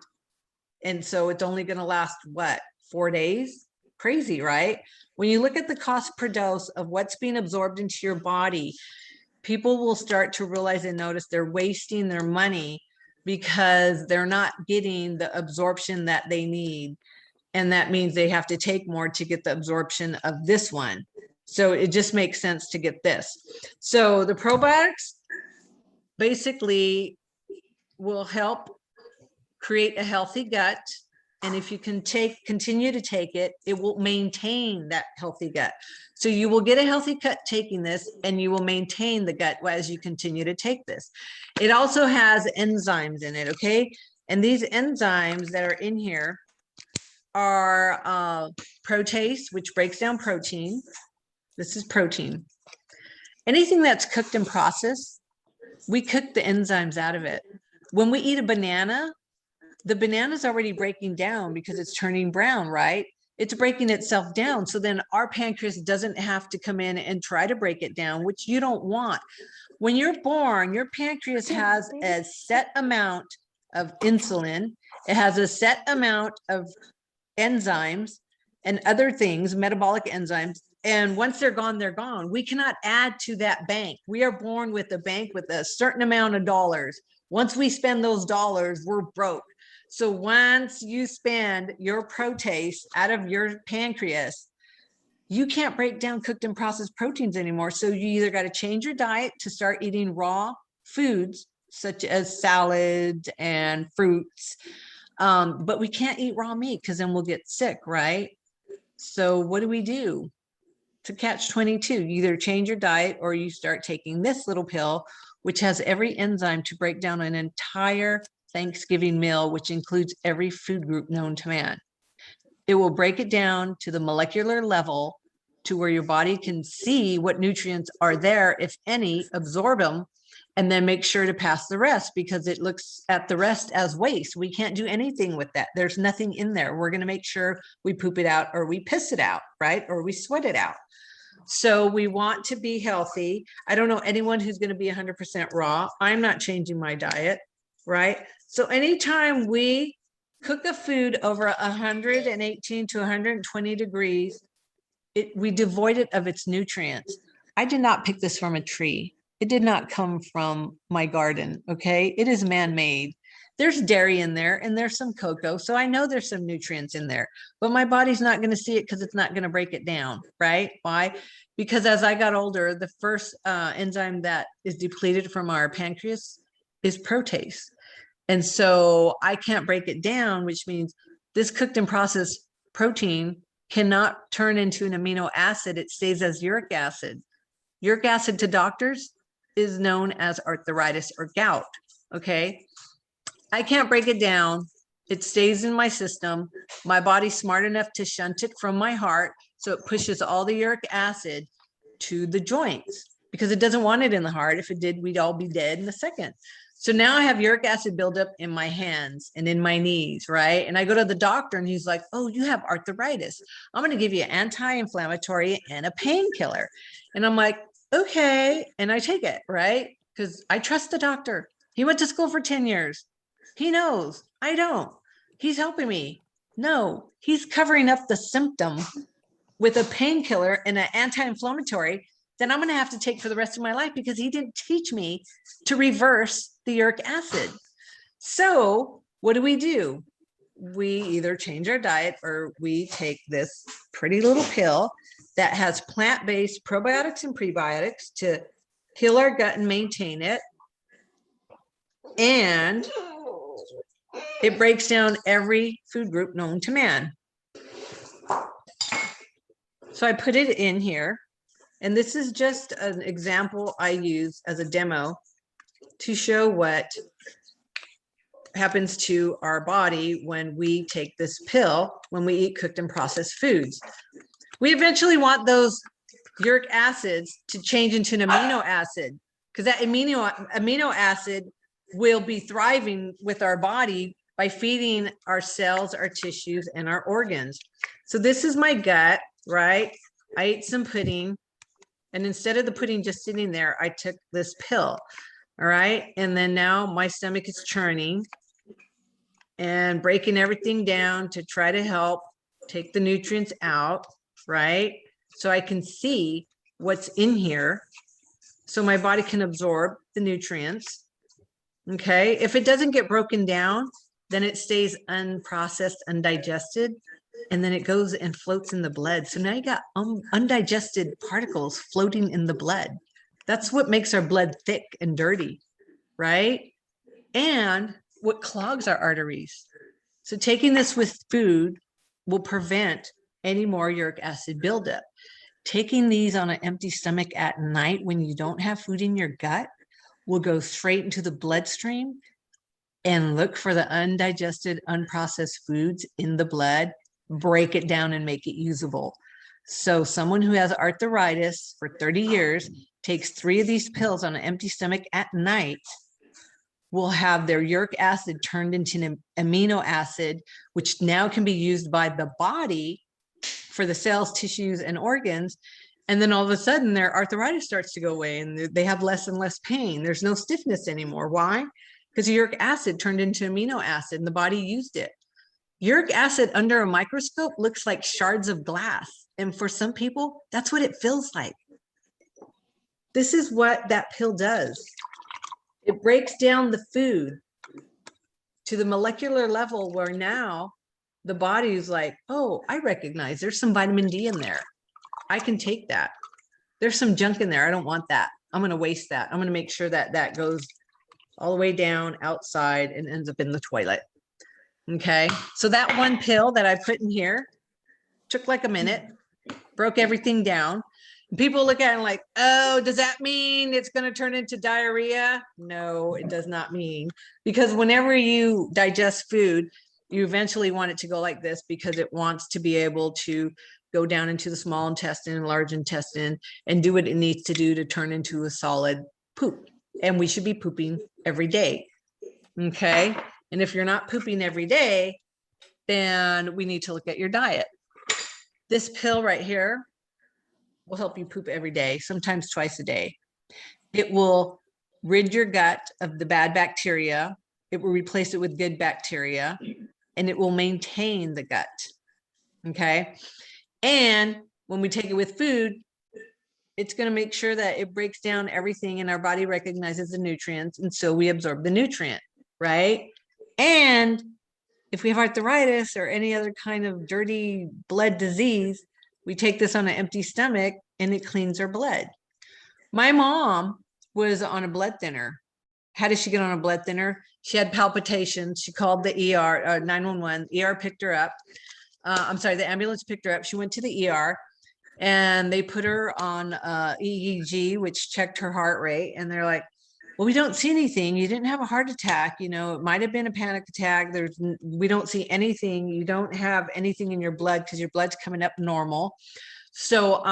And so it's only going to last, what, 4 days? Crazy, right? When you look at the cost per dose of what's being absorbed into your body, people will start to realize and notice they're wasting their money because they're not getting the absorption that they need. And that means they have to take more to get the absorption of this one. So it just makes sense to get this. So the probiotics basically will help create a healthy gut. And if you can continue to take it, it will maintain that healthy gut. So you will get a healthy gut taking this, and you will maintain the gut as you continue to take this. It also has enzymes in it, okay? And these enzymes that are in here are protease, which breaks down protein. This is protein. Anything that's cooked and processed, we cook the enzymes out of it. When we eat a banana, the banana's already breaking down because it's turning brown, right? It's breaking itself down. So then our pancreas doesn't have to come in and try to break it down, which you don't want. When you're born, your pancreas has a set amount of insulin. It has a set amount of enzymes and other things, metabolic enzymes. And once they're gone, they're gone. We cannot add to that bank. We are born with a bank with a certain amount of dollars. Once we spend those dollars, we're broke. So once you spend your protease out of your pancreas, you can't break down cooked and processed proteins anymore. So you either got to change your diet to start eating raw foods, such as salads and fruits. But we can't eat raw meat because then we'll get sick, right? So what do we do? To catch 22, you either change your diet or you start taking this little pill, which has every enzyme to break down an entire Thanksgiving meal, which includes every food group known to man. It will break it down to the molecular level to where your body can see what nutrients are there, if any, absorb them, and then make sure to pass the rest, because it looks at the rest as waste. We can't do anything with that. There's nothing in there. We're going to make sure we poop it out or we piss it out, right? Or we sweat it out. So we want to be healthy. I don't know anyone who's going to be 100% raw. I'm not changing my diet, right? So anytime we cook a food over 118 to 120 degrees, we devoid it of its nutrients. I did not pick this from a tree. It did not come from my garden, okay? It is man-made. There's dairy in there and there's some cocoa. So I know there's some nutrients in there, but my body's not going to see it because it's not going to break it down, right? Why? Because as I got older, the first enzyme that is depleted from our pancreas is protease. And so I can't break it down, which means this cooked and processed protein cannot turn into an amino acid. It stays as uric acid. Uric acid to doctors is known as arthritis or gout, okay? I can't break it down. It stays in my system. My body's smart enough to shunt it from my heart, so it pushes all the uric acid to the joints because it doesn't want it in the heart. If it did, we'd all be dead in a second. So now I have uric acid buildup in my hands and in my knees, right? And I go to the doctor and he's like, oh, you have arthritis. I'm going to give you an anti-inflammatory and a painkiller. And I'm like, okay. And I take it, right? Because I trust the doctor. He went to school for 10 years. He knows. I don't. He's helping me. No, he's covering up the symptom with a painkiller and an anti-inflammatory that I'm going to have to take for the rest of my life because he didn't teach me to reverse the uric acid. So what do? We either change our diet or we take this pretty little pill that has plant-based probiotics and prebiotics to heal our gut and maintain it. And it breaks down every food group known to man. So I put it in here. And this is just an example I use as a demo to show what happens to our body when we take this pill, when we eat cooked and processed foods. We eventually want those uric acids to change into an amino acid, because that amino acid will be thriving with our body by feeding our cells, our tissues, and our organs. So this is my gut, right? I ate some pudding. And instead of the pudding just sitting there, I took this pill. All right. And then now my stomach is churning and breaking everything down to try to help take the nutrients out. Right. So I can see what's in here. So my body can absorb the nutrients. Okay. If it doesn't get broken down, then it stays unprocessed, undigested. And then it goes and floats in the blood. So now you got undigested particles floating in the blood. That's what makes our blood thick and dirty, right? And what clogs our arteries. So taking this with food will prevent any more uric acid buildup. Taking these on an empty stomach at night when you don't have food in your gut will go straight into the bloodstream and look for the undigested, unprocessed foods in the blood, break it down and make it usable. So someone who has arthritis for 30 years takes 3 of these pills on an empty stomach at night will have their uric acid turned into an amino acid, which now can be used by the body for the cells, tissues, and organs. And then all of a sudden their arthritis starts to go away and they have less and less pain. There's no stiffness anymore. Why? Because uric acid turned into amino acid and the body used it. Uric acid under a microscope looks like shards of glass. And for some people, that's what it feels like. This is what that pill does. It breaks down the food to the molecular level where now the body is like, oh, I recognize there's some vitamin D in there. I can take that. There's some junk in there. I don't want that. I'm going to waste that. I'm going to make sure that that goes all the way down outside and ends up in the toilet. Okay. So that one pill that I put in here took like a minute, broke everything down. People look at it like, oh, does that mean it's going to turn into diarrhea? No, it does not mean, because whenever you digest food, you eventually want it to go like this because it wants to be able to go down into the small intestine and large intestine and do what it needs to do to turn into a solid poop. And we should be pooping every day. Okay. And if you're not pooping every day, then we need to look at your diet. This pill right here will help you poop every day, sometimes twice a day. It will rid your gut of the bad bacteria. It will replace it with good bacteria, and it will maintain the gut. Okay. And when we take it with food, it's going to make sure that it breaks down everything and our body recognizes the nutrients. And so we absorb the nutrient, right? And if we have arthritis or any other kind of dirty blood disease, we take this on an empty stomach and it cleans our blood. My mom was on a blood thinner. How did she get on a blood thinner? She had palpitations. She called the ER, 911. ER picked her up. I'm sorry, the ambulance picked her up. She went to the ER and they put her on EEG, which checked her heart rate. And they're like, well, we don't see anything. You didn't have a heart attack. You know, it might've been a panic attack. We don't see anything. You don't have anything in your blood because your blood's coming up normal. So,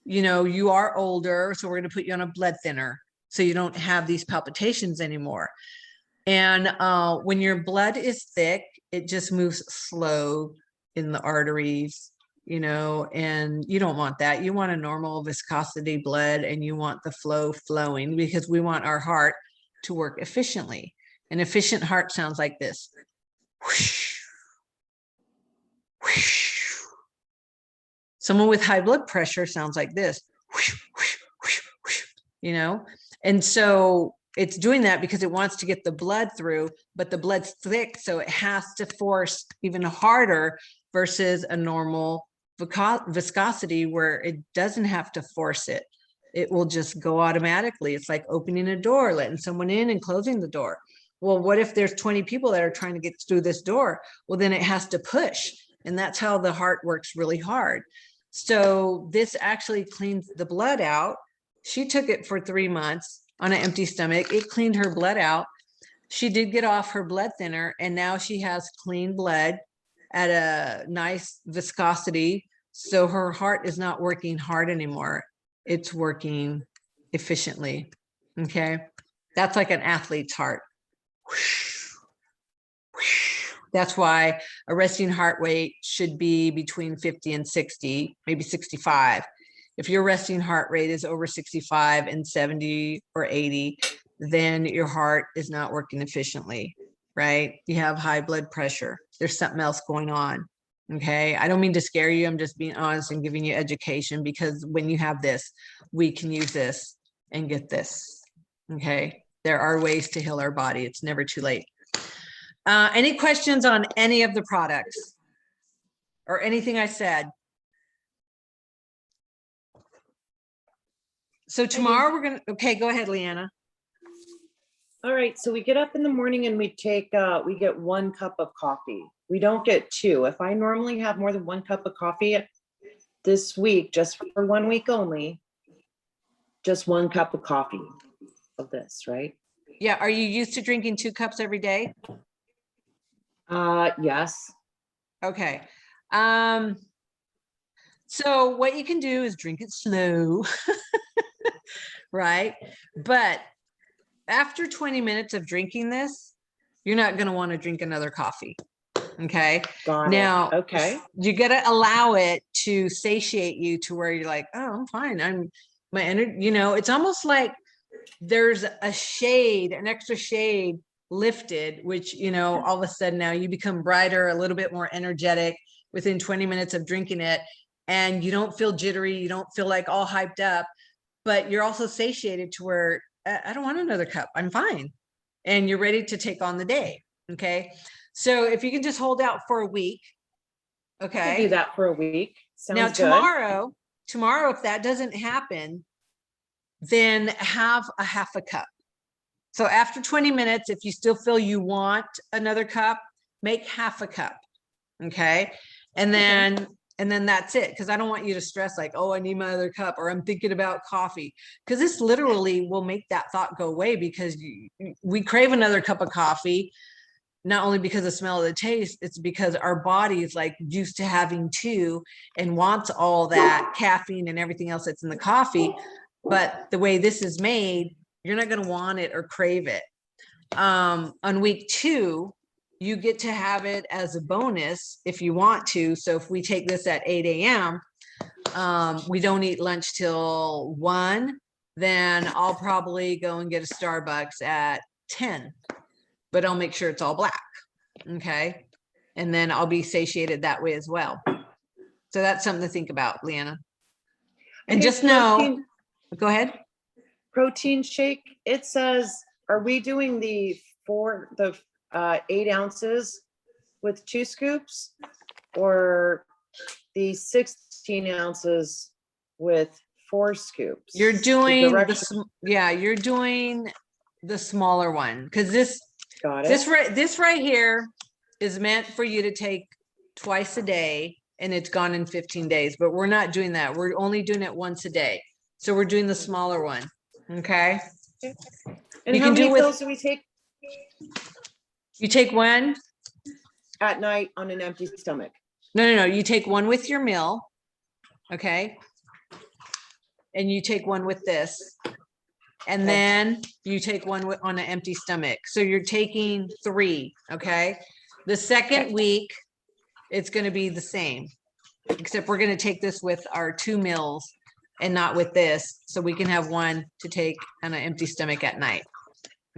you know, you are older. So we're going to put you on a blood thinner so you don't have these palpitations anymore. And when your blood is thick, it just moves slow in the arteries, you know, and you don't want that. You want a normal viscosity blood and you want the flow flowing because we want our heart to work efficiently. An efficient heart sounds like this. Whoosh, whoosh. Someone with high blood pressure sounds like this, whoosh, whoosh, whoosh, whoosh, you know? And so it's doing that because it wants to get the blood through, but the blood's thick, so it has to force even harder versus a normal viscosity where it doesn't have to force it. It will just go automatically. It's like opening a door, letting someone in and closing the door. Well, what if there's 20 people that are trying to get through this door? Well, then it has to push. And that's how the heart works really hard. So this actually cleans the blood out. She took it for 3 months on an empty stomach. It cleaned her blood out. She did get off her blood thinner and now she has clean blood at a nice viscosity. So her heart is not working hard anymore. It's working efficiently. Okay. That's like an athlete's heart. That's why a resting heart rate should be between 50 and 60, maybe 65. If your resting heart rate is over 65 and 70 or 80, then your heart is not working efficiently, right? You have high blood pressure. There's something else going on. Okay. I don't mean to scare you. I'm just being honest and giving you education because when you have this, we can use this and get this. Okay. There are ways to heal our body. It's never too late. Any questions on any of the products or anything I said? So tomorrow we're going to, okay, go ahead, Leanna. All right, so we get up in the morning and we get 1 cup of coffee. We don't get 2. If I normally have more than 1 cup of coffee this week, just for 1 week only, just 1 cup of coffee of this, right? Yeah. Are you used to drinking 2 cups every day? Yes. Okay. So what you can do is drink it slow, right? But after 20 minutes of drinking this, you're not going to want to drink another coffee. Okay. Got Now, it. Okay. you got to allow it to satiate you to where you're like, oh, I'm fine. My energy, you know, it's almost like there's a shade, an extra shade lifted, which, you know, all of a sudden now you become brighter, a little bit more energetic within 20 minutes of drinking it. And you don't feel jittery. You don't feel like all hyped up, but you're also satiated to where I don't want another cup. I'm fine. And you're ready to take on the day. Okay. So if you can just hold out for a week. I Okay. can do that for a week. Sounds Now good. tomorrow tomorrow, if that doesn't happen, then have a half a cup. So after 20 minutes, if you still feel you want another cup, make half a cup. Okay. And then that's it. Cause I don't want you to stress like, oh, I need my other cup, or I'm thinking about coffee. Cause this literally will make that thought go away, because we crave another cup of coffee, not only because of the smell of the taste, it's because our body is like used to having two and wants all that caffeine and everything else that's in the coffee. But the way this is made, you're not going to want it or crave it. On week 2, you get to have it as a bonus if you want to. So if we take this at 8 a.m., we don't eat lunch till 1, then I'll probably go and get a Starbucks at 10, but I'll make sure it's all black. Okay. And then I'll be satiated that way as well. So that's something to think about, Leanna. And Okay, just know, protein- go ahead. Protein shake, it says, are we doing the 8 ounces with 2 scoops, or the 16 ounces with 4 scoops? You're doing direction- you're doing the smaller one, because Got it. this right here is meant for you to take twice a day, and it's gone in 15 days, but we're not doing that. We're only doing it once a day. So we're doing the smaller one. Okay. And you how can do many with- pills do we take You take one. at night on an empty stomach? No. You take one with your meal. Okay. And you take one with this. And Okay. then you take one on an empty stomach. So you're taking 3. Okay. The second week, it's going to be the same, except we're going to take this with our 2 meals and not with this. So we can have one to take on an empty stomach at night.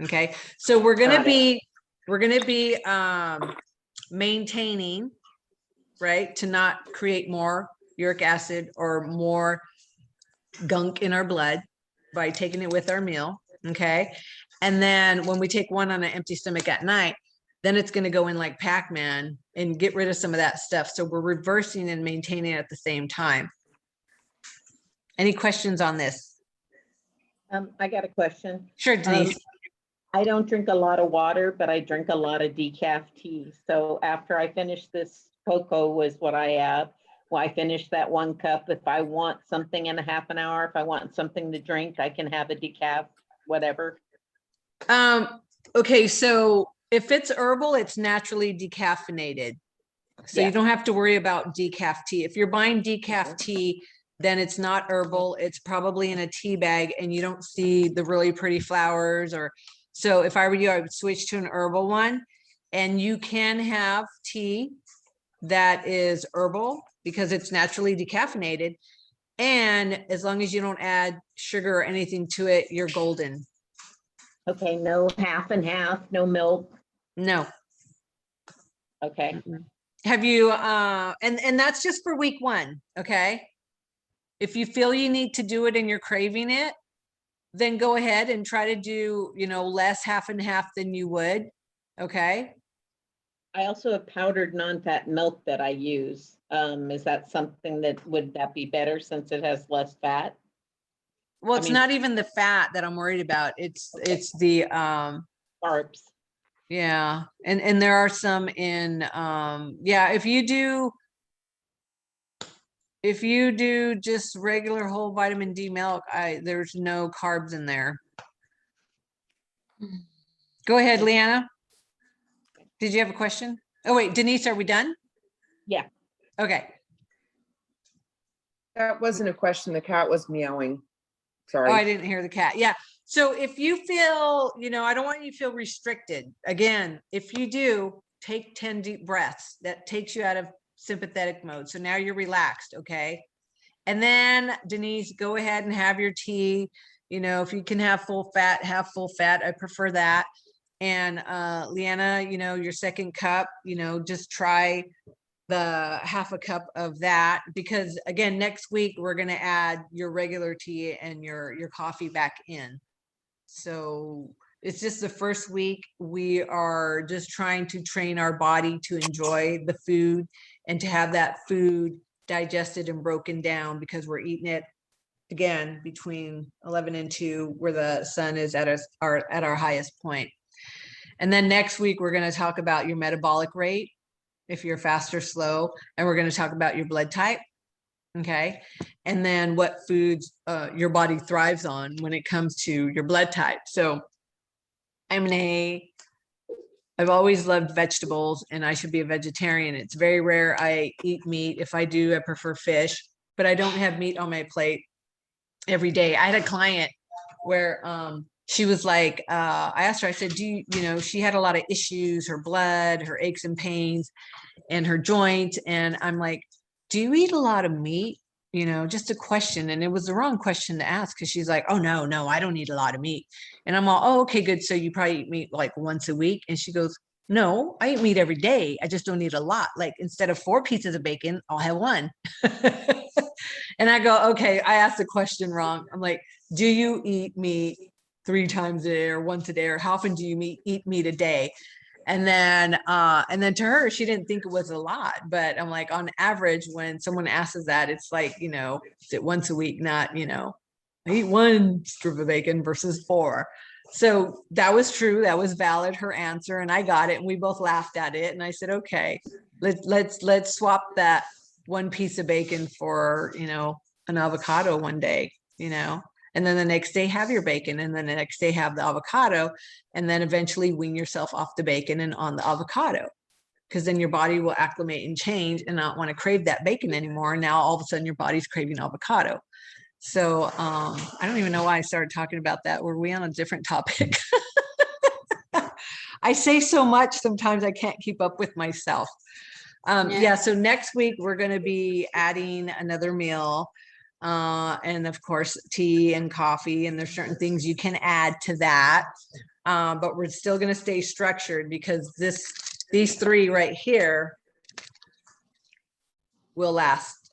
Okay. So we're going to Got be, maintaining, right, to not create more uric acid or more gunk in our blood by taking it with our meal. Okay. And then when we take one on an empty stomach at night, then it's going to go in like Pac-Man and get rid of some of that stuff. So we're reversing and maintaining at the same time. Any questions on this? I got a question. Sure, Denise. I don't drink a lot of water, but I drink a lot of decaf tea. So after I finish this cocoa was what I have. Well, I finish that 1 cup. If I want something in a half an hour, if I want something to drink, I can have a decaf, whatever. Okay, so if it's herbal, it's naturally decaffeinated. So Yeah. you don't have to worry about decaf tea. If you're buying decaf tea, then it's not herbal. It's probably in a tea bag, and you don't see the really pretty flowers. Or so if I were you, I would switch to an herbal one. And you can have tea that is herbal because it's naturally decaffeinated. And as long as you don't add sugar or anything to it, you're golden. Okay, no half and half, no milk. No. Okay, Have you, and that's just for week 1, okay? If you feel you need to do it and you're craving it, then go ahead and try to do, less half and half than you would, okay? I also have powdered non-fat milk that I use. Is that something would that be better since it has less fat? Well, I it's mean- not even the fat that I'm worried about. It's the, Carbs. yeah, and there are some in, yeah, if you do just regular whole vitamin D milk, there's no carbs in there. Go ahead, Leanna. Did you have a question? Oh, wait, Denise, are we done? Yeah. Okay. That wasn't a question. The cat was meowing. Oh, I Sorry. didn't hear the cat. Yeah. So if you feel, I don't want you to feel restricted. Again, if you do, take 10 deep breaths. That takes you out of sympathetic mode. So now you're relaxed. Okay. And then Denise, go ahead and have your tea. If you can have full fat, have full fat. I prefer that. And Leanna, your second cup, just try the half a cup of that, because again, next week we're going to add your regular tea and your coffee back in. So it's just the first week. We are just trying to train our body to enjoy the food and to have that food digested and broken down because we're eating it again between 11 and 2, where the sun is at our highest point. And then next week, we're going to talk about your metabolic rate, if you're fast or slow, and we're going to talk about your blood type. Okay. And then what foods your body thrives on when it comes to your blood type. So I've always loved vegetables, and I should be a vegetarian. It's very rare I eat meat. If I do, I prefer fish, but I don't have meat on my plate every day. I had a client where she was like, I asked her, I said, she had a lot of issues, her blood, her aches and pains, and her joints. And I'm like, do you eat a lot of meat? Just a question. And it was the wrong question to ask, because she's like, oh, no, I don't eat a lot of meat. And I'm all, oh, okay, good. So you probably eat meat like once a week. And she goes, no, I eat meat every day. I just don't eat a lot. Like, instead of 4 pieces of bacon, I'll have 1. And I go, okay, I asked the question wrong. I'm like, do you eat meat 3 times a day or once a day, or how often do you eat meat a day? And then to her, she didn't think it was a lot, but I'm like, on average, when someone asks that, it's like, is it once a week? Not, I eat 1 strip of bacon versus 4. So that was true. That was valid, her answer. And I got it. And we both laughed at it. And I said, okay, let's swap that 1 piece of bacon for, an avocado one day, and then the next day have your bacon, and then the next day have the avocado, and then eventually wean yourself off the bacon and on the avocado, because then your body will acclimate and change and not want to crave that bacon anymore. And now all of a sudden your body's craving avocado. So I don't even know why I started talking about that. Were we on a different topic? I say so much sometimes I can't keep up with myself. Yeah, so next week we're going to be adding another meal. And of course, tea and coffee, and there's certain things you can add to that. But we're still going to stay structured, because these 3 right here will last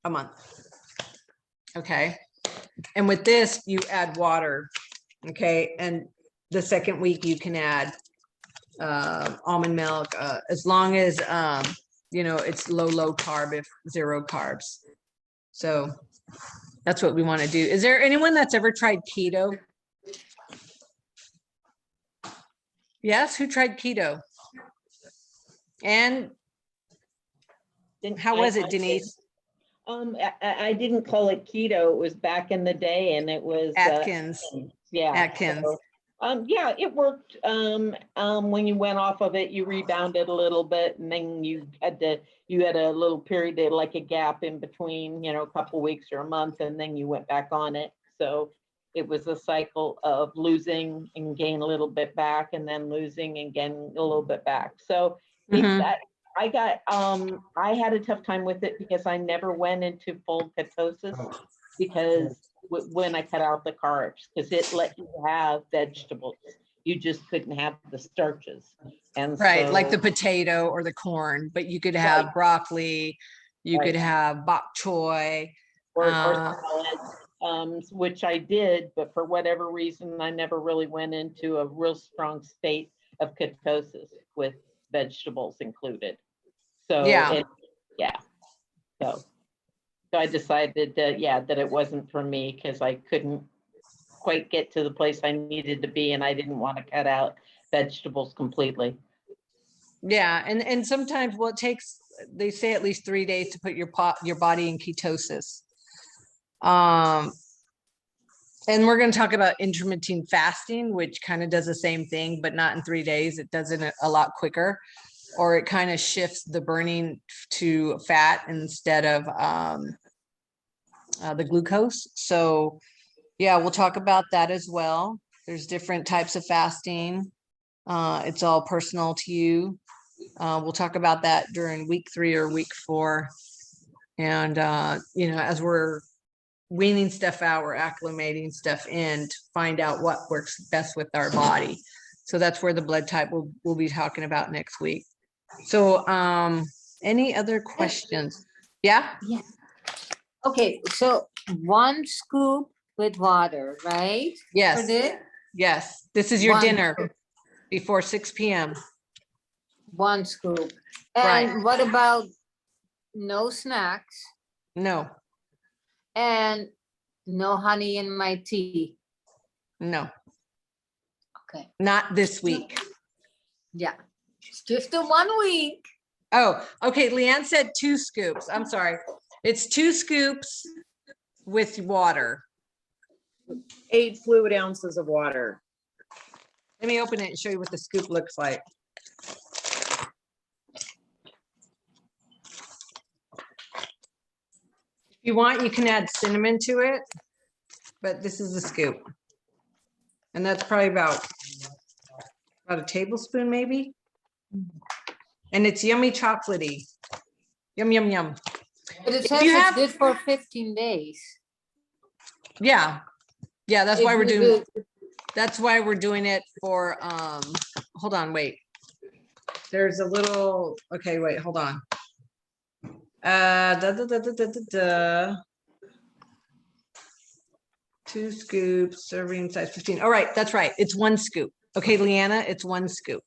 a month. Okay. And with this, you add water. Okay. And the second week you can add almond milk, as long as, it's low carb, if 0 carbs. So that's what we want to do. Is there anyone that's ever tried keto? Yes, who tried keto? And how was it, Denise? I didn't call it keto. It was back in the day, and it was Atkins. Yeah. Atkins. So, yeah, it worked. When you went off of it, you rebounded a little bit, and then you had a little period, like a gap in between, a couple weeks or a month, and then you went back on it. So it was a cycle of losing and gain a little bit back, and then losing and gain a little bit back. So I had a tough time with it, because I never went into full ketosis, because when I cut out the carbs, because it let you have vegetables. You just couldn't have the starches. And right, like the potato or the corn, but you could have broccoli, you could have bok choy. Or salad, which I did, but for whatever reason, I never really went into a real strong state of ketosis with vegetables included. So So I decided that, that it wasn't for me, because I couldn't quite get to the place I needed to be, and I didn't want to cut out vegetables completely. Yeah, and sometimes, well, it takes, they say, at least 3 days to put your body in ketosis. And we're going to talk about intermittent fasting, which kind of does the same thing, but not in 3 days. It does it a lot quicker, or it kind of shifts the burning to fat instead of the glucose. So yeah, we'll talk about that as well. There's different types of fasting. It's all personal to you. We'll talk about that during week 3 or week 4. And, as we're weaning stuff out, we're acclimating stuff in to find out what works best with our body. So that's where the blood type we'll be talking about next week. So any other questions? Yeah? Yeah. Okay, so 1 scoop with water, right? Yes. For this? Yes. This is your 1 dinner scoop. before 6 p.m. 1 scoop. Right. And what about no snacks, No, and no honey in my tea. no, Okay, not this week. yeah, it's just the 1 week. Oh, okay, Leanne said 2 scoops. I'm sorry. It's 2 scoops with water. 8 fluid ounces of water. Let me open it and show you what the scoop looks like. If you want, you can add cinnamon to it, but this is the scoop. And that's probably about a tablespoon maybe. And it's yummy chocolatey. Yum, yum, yum. But it If says you it's have- good for 15 days. Yeah. Yeah, that's why If we're we doing, do- that's why we're doing it for, hold on, wait. There's a little, okay, wait, hold on. Da, da, da, da, da, da, da. 2 scoops, serving size 15. All right, that's right. It's 1 scoop. Okay, Leanna, it's 1 scoop.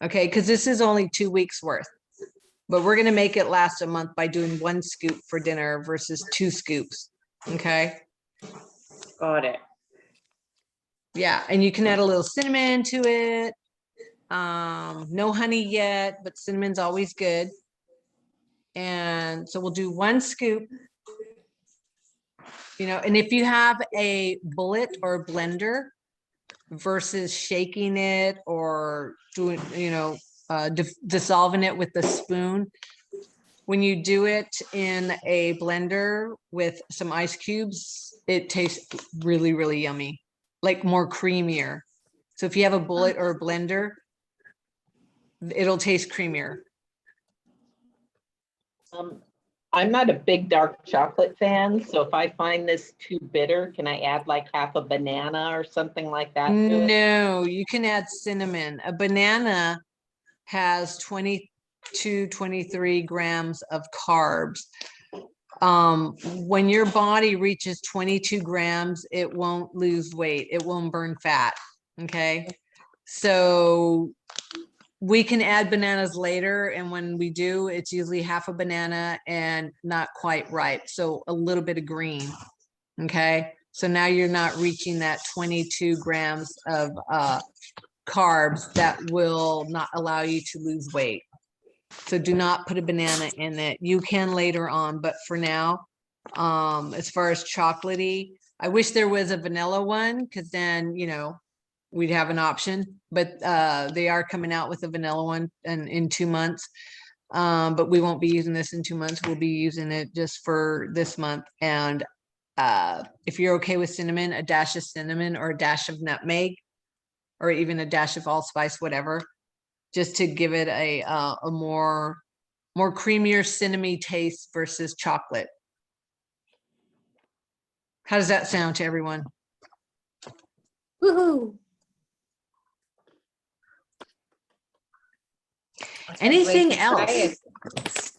Okay, because this is only 2 weeks worth. But we're gonna make it last a month by doing 1 scoop for dinner versus 2 scoops. Okay, Got it. yeah, and you can add a little cinnamon to it. No honey yet, but cinnamon's always good. And so we'll do 1 scoop. You know, and if you have a bullet or blender versus shaking it or doing, you know, dissolving it with the spoon, when you do it in a blender with some ice cubes, it tastes really, really yummy, like more creamier. So if you have a bullet or a blender, it'll taste creamier. I'm not a big dark chocolate fan, so if I find this too bitter, can I add like half a banana or something like that to it? No, you can add cinnamon. A banana has 22, 23 grams of carbs. When your body reaches 22 grams, it won't lose weight. It won't burn fat. Okay. So we can add bananas later. And when we do, it's usually half a banana and not quite ripe. So a little bit of green. Okay. So now you're not reaching that 22 grams of carbs that will not allow you to lose weight. So do not put a banana in it. You can later on, but for now, as far as chocolatey, I wish there was a vanilla one because then, you know, we'd have an option, but they are coming out with a vanilla one in 2 months. But we won't be using this in 2 months. We'll be using it just for this month. And if you're okay with cinnamon, a dash of cinnamon or a dash of nutmeg, or even a dash of allspice, whatever, just to give it a more creamier cinnamony taste versus chocolate. How does that sound to everyone? Woohoo. Anything Wait to try else? it.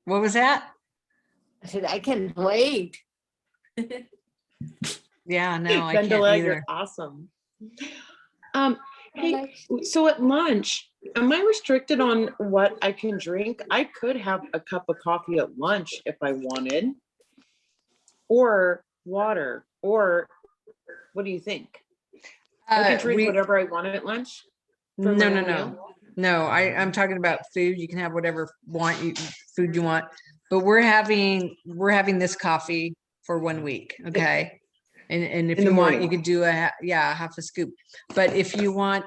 What was that? I said, I can't wait. Yeah, no, I can't Vendela, either. you're awesome. I Hey, like- so at lunch, am I restricted on what I can drink? I could have a cup of coffee at lunch if I wanted. Or water, or what do you think? I can drink whatever I want at lunch? for No, my no, own no. meal? No, I'm talking about food. You can have whatever food you want, but we're having this coffee for 1 week. Okay. And if In the you want, you morning. could do half a scoop. But if you want,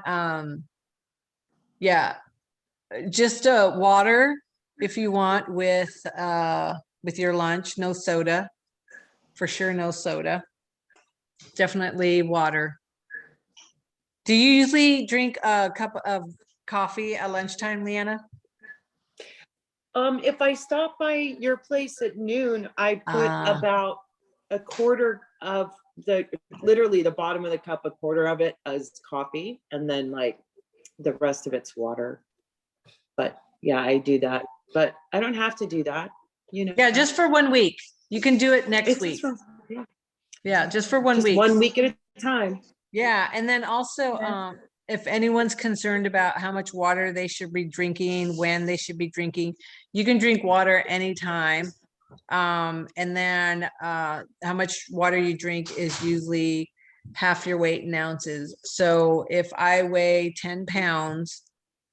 just water if you want with your lunch, no soda. For sure, no soda. Definitely water. Do you usually drink a cup of coffee at lunchtime, Leanna? If I stop by your place at noon, I put Ah. about a quarter of literally the bottom of the cup, a quarter of it as coffee, and then like the rest of it's water. But yeah, I do that, but I don't have to do that, you know. Yeah, just for 1 week. You can do it next It's week. just yeah, Yeah, just for 1 just week. 1 week at a time. Yeah, and then also, if anyone's concerned about how much water they should be drinking, when they should be drinking, you can drink water anytime. And then how much water you drink is usually half your weight in ounces. So if I weigh 10 pounds,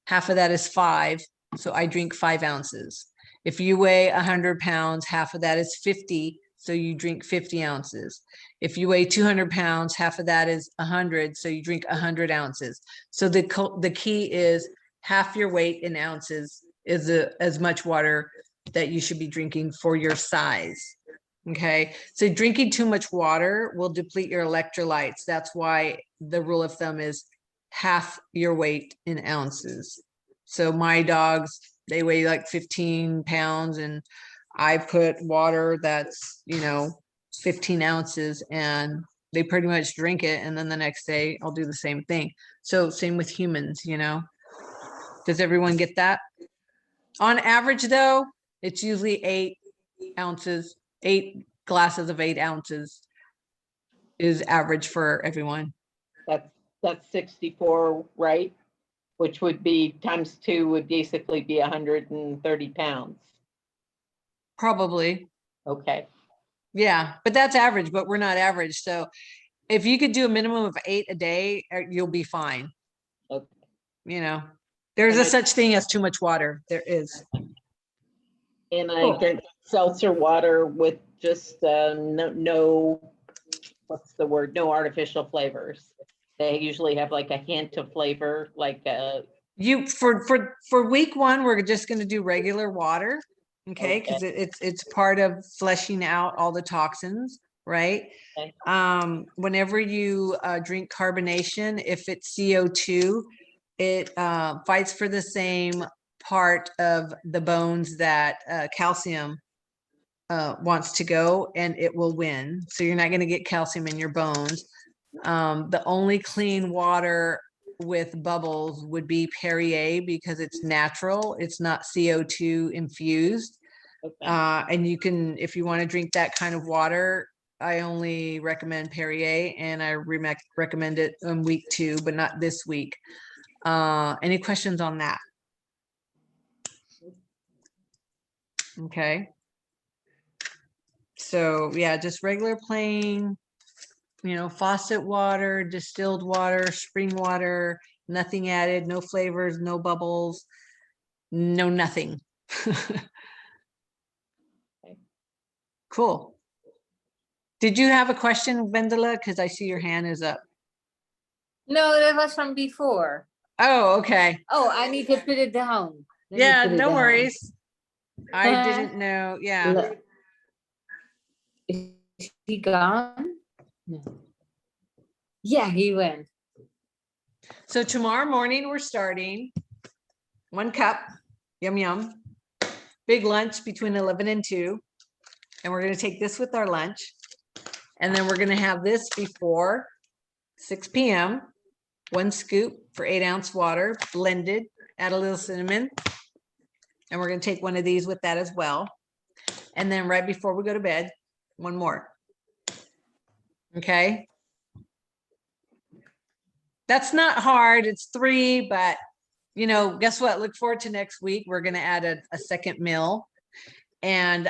half of that is 5. So I drink 5 ounces. If you weigh 100 pounds, half of that is 50. So you drink 50 ounces. If you weigh 200 pounds, half of that is 100. So you drink 100 ounces. So the key is half your weight in ounces is as much water that you should be drinking for your size. Okay, so drinking too much water will deplete your electrolytes. That's why the rule of thumb is half your weight in ounces. So my dogs, they weigh like 15 pounds, and I put water that's, 15 ounces, and they pretty much drink it. And then the next day I'll do the same thing. So same with humans, Does everyone get that? On average though, it's usually 8 ounces, 8 glasses of 8 ounces is average for everyone. That's 64, right? Which would be times 2 would basically be 130 pounds. Probably. Okay, Yeah, but that's average, but we're not average. So if you could do a minimum of 8 a day, you'll be fine. okay. There's And a such thing as too much water. There is. And I Cool. drink seltzer water with just no, what's the word? No artificial flavors. They usually have like a hint of flavor, like You for week 1, we're just going to do regular water. Okay, because it's part of fleshing out all the toxins, right? Okay. Whenever you drink carbonation, if it's CO2, it fights for the same part of the bones that calcium wants to go, and it will win. So you're not going to get calcium in your bones. The only clean water with bubbles would be Perrier because it's natural. It's not CO2 infused. okay. And you can, if you want to drink that kind of water, I only recommend Perrier, and I recommend it in week 2, but not this week. Any questions on that? Okay. So yeah, just regular plain, faucet water, distilled water, spring water, nothing added, no flavors, no bubbles, no nothing. Cool. Did you have a question, Vendela? Because I see your hand is up. No, that was from before. Oh, okay. Oh, I need to put it down. Let me Yeah, put it no down. worries. I didn't know. Yeah. Look. Is he gone? No. Yeah, he went. So tomorrow morning we're starting 1 cup, yum, yum, big lunch between 11 and 2. And we're going to take this with our lunch. And then we're going to have this before 6 p.m. 1 scoop for 8-ounce water, blended, add a little cinnamon. And we're going to take one of these with that as well. And then right before we go to bed, 1 more. Okay. That's not hard. It's 3, but guess what? Look forward to next week. We're going to add a second meal. And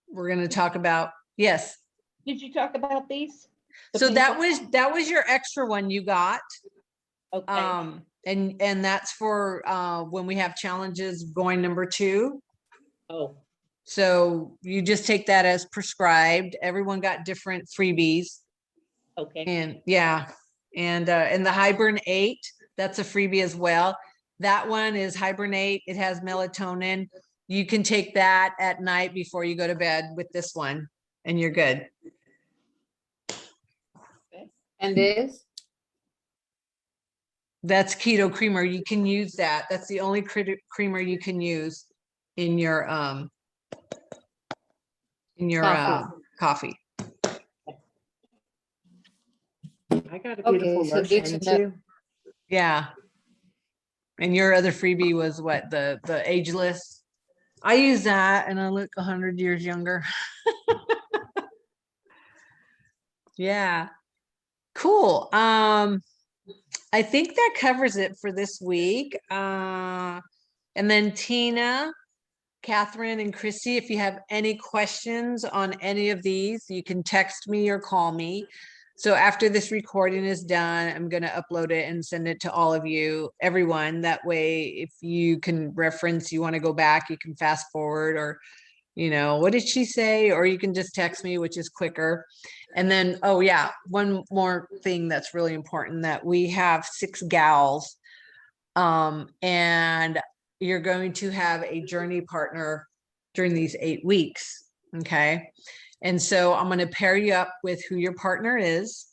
we're going to talk about, yes. Did you talk about these? So that was your extra one you got. Okay. And that's for when we have challenges going number 2. Oh, So you just take that as prescribed. Everyone got different freebies. okay. And yeah, and the Hibernate, that's a freebie as well. That one is Hibernate. It has melatonin. You can take that at night before you go to bed with this one, and you're good. And this? That's Keto Creamer. You can use that. That's the only creamer you can use in your coffee. I got a Okay, beautiful so good lotion to know. too. Yeah. And your other freebie was what? The Ageless. I use that and I look 100 years younger. Yeah. Cool. I think that covers it for this week. And then Tina, Catherine, and Chrissy, if you have any questions on any of these, you can text me or call me. So after this recording is done, I'm going to upload it and send it to all of you, everyone. That way, if you can reference, you want to go back, you can fast forward, or, you know, what did she say? Or you can just text me, which is quicker. And then, oh yeah, one more thing that's really important, that we have 6 gals. And you're going to have a journey partner during these 8 weeks. Okay. And so I'm going to pair you up with who your partner is.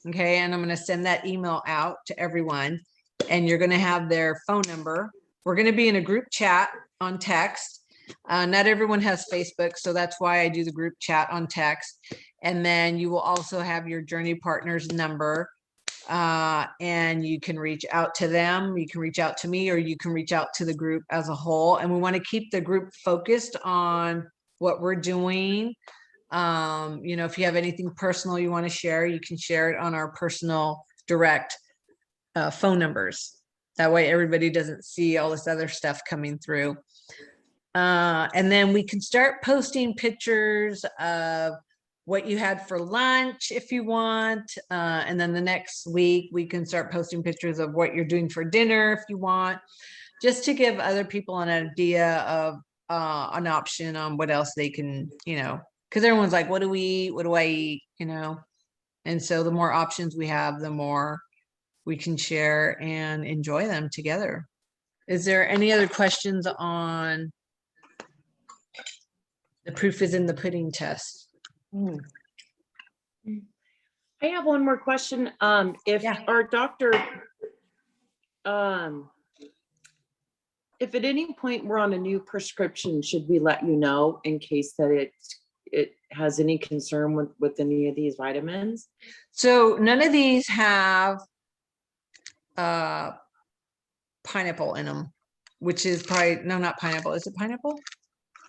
Okay. And I'm going to send that email out to everyone, and you're going to have their phone number. We're going to be in a group chat on text. Not everyone has Facebook, so that's why I do the group chat on text. And then you will also have your journey partner's number. And you can reach out to them, you can reach out to me, or you can reach out to the group as a whole. And we want to keep the group focused on what we're doing. You know, if you have anything personal you want to share, you can share it on our personal direct phone numbers. That way everybody doesn't see all this other stuff coming through. And then we can start posting pictures of what you had for lunch if you want. And then the next week we can start posting pictures of what you're doing for dinner if you want, just to give other people an idea of an option on what else they can, you know, because everyone's like, what do we eat? What do I eat? You know? And so the more options we have, the more we can share and enjoy them together. Is there any other questions on the proof is in the pudding test? I have one more question. If Yeah. our doctor, if at any point we're on a new prescription, should we let you know in case that it has any concern with any of these vitamins? So none of these have pineapple in them, which is probably, no, not pineapple. Is it pineapple?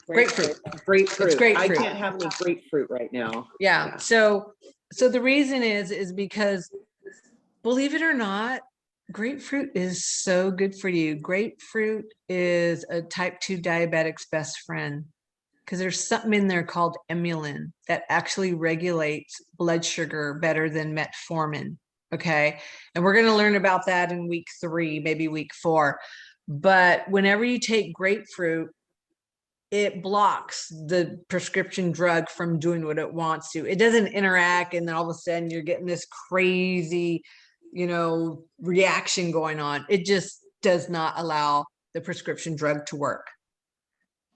Grapefruit. Grapefruit. It's grapefruit. I can't have any grapefruit right now. Yeah. So the reason is because, believe it or not, grapefruit is so good for you. Grapefruit is a type 2 diabetic's best friend, because there's something in there called emulin that actually regulates blood sugar better than metformin. Okay. And we're going to learn about that in week 3, maybe week 4. But whenever you take grapefruit, it blocks the prescription drug from doing what it wants to. It doesn't interact, and then all of a sudden you're getting this crazy, you know, reaction going on. It just does not allow the prescription drug to work.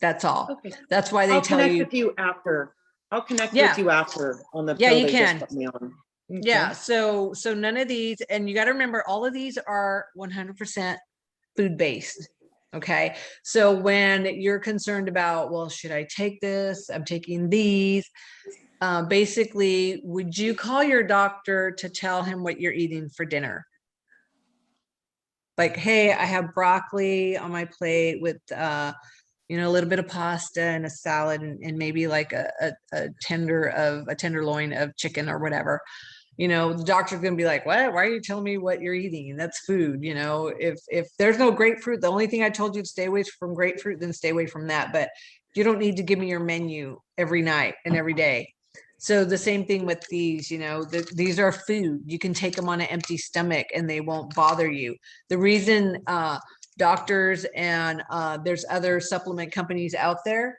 That's all. Okay. That's why they I'll tell connect you. with you after. I'll connect Yeah. with you after on the Yeah, pill you they just can. put me on. Yeah. So none of these, and you got to remember, all of these are 100% food-based. Okay. So when you're concerned about, well, should I take this? I'm taking these. Basically, would you call your doctor to tell him what you're eating for dinner? Like, hey, I have broccoli on my plate with, you know, a little bit of pasta and a salad, and maybe like a tenderloin of chicken or whatever. You know, the doctor's going to be like, what? Why are you telling me what you're eating? That's food. You know, if there's no grapefruit, the only thing I told you to stay away from grapefruit, then stay away from that. But you don't need to give me your menu every night and every day. So the same thing with these, you know, these are food. You can take them on an empty stomach and they won't bother you. The reason doctors and there's other supplement companies out there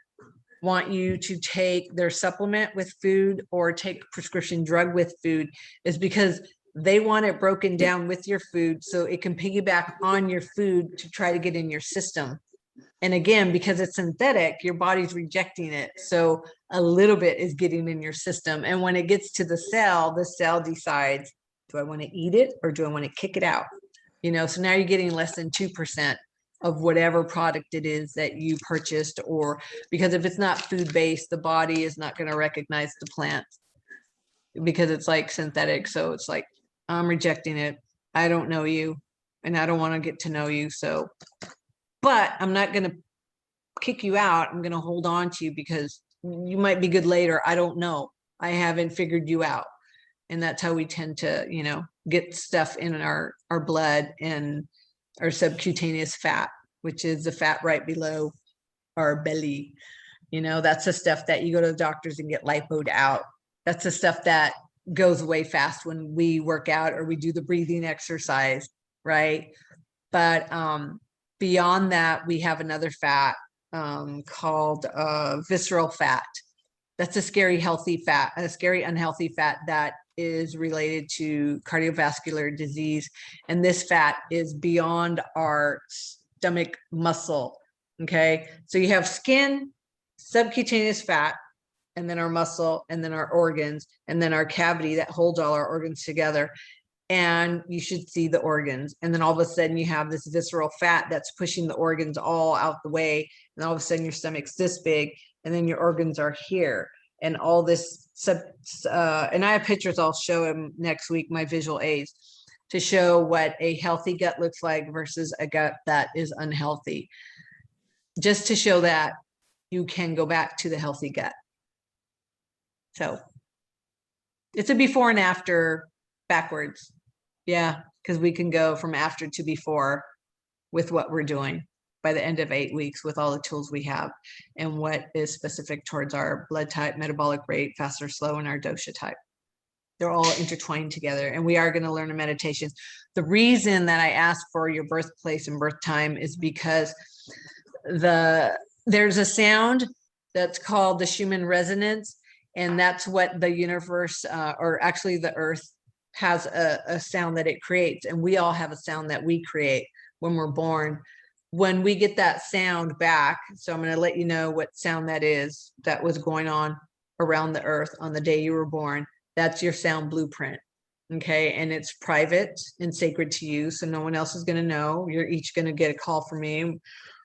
want you to take their supplement with food or take prescription drug with food is because they want it broken down with your food so it can piggyback on your food to try to get in your system. And again, because it's synthetic, your body's rejecting it. So a little bit is getting in your system. And when it gets to the cell decides, do I want to eat it or do I want to kick it out? You know, so now you're getting less than 2% of whatever product it is that you purchased, or because if it's not food-based, the body is not going to recognize the plant because it's like synthetic. So it's like, I'm rejecting it. I don't know you and I don't want to get to know you. So, but I'm not going to kick you out. I'm going to hold on to you because you might be good later. I don't know. I haven't figured you out. And that's how we tend to, you know, get stuff in our blood and our subcutaneous fat, which is the fat right below our belly. You know, that's the stuff that you go to the doctors and get lipoed out. That's the stuff that goes away fast when we work out or we do the breathing exercise, right? But beyond that, we have another fat called visceral fat. That's a scary healthy fat, a scary unhealthy fat that is related to cardiovascular disease. And this fat is beyond our stomach muscle. Okay. So you have skin, subcutaneous fat, and then our muscle, and then our organs, and then our cavity that holds all our organs together. And you should see the organs. And then all of a sudden you have this visceral fat that's pushing the organs all out the way. And all of a sudden your stomach's this big, and then your organs are here. And all this and I have pictures, I'll show him next week, my visual aids, to show what a healthy gut looks like versus a gut that is unhealthy. Just to show that you can go back to the healthy gut. So it's a before and after backwards. Yeah, because we can go from after to before with what we're doing by the end of 8 weeks with all the tools we have and what is specific towards our blood type, metabolic rate, fast or slow, and our dosha type. They're all intertwined together, and we are going to learn a meditation. The reason that I asked for your birthplace and birth time is because there's a sound that's called the Schumann resonance, and that's what the universe, or actually the earth, has a sound that it creates. And we all have a sound that we create when we're born. When we get that sound back, so I'm going to let you know what sound that is that was going on around the earth on the day you were born. That's your sound blueprint. Okay. And it's private and sacred to you. So no one else is going to know. You're each going to get a call from me.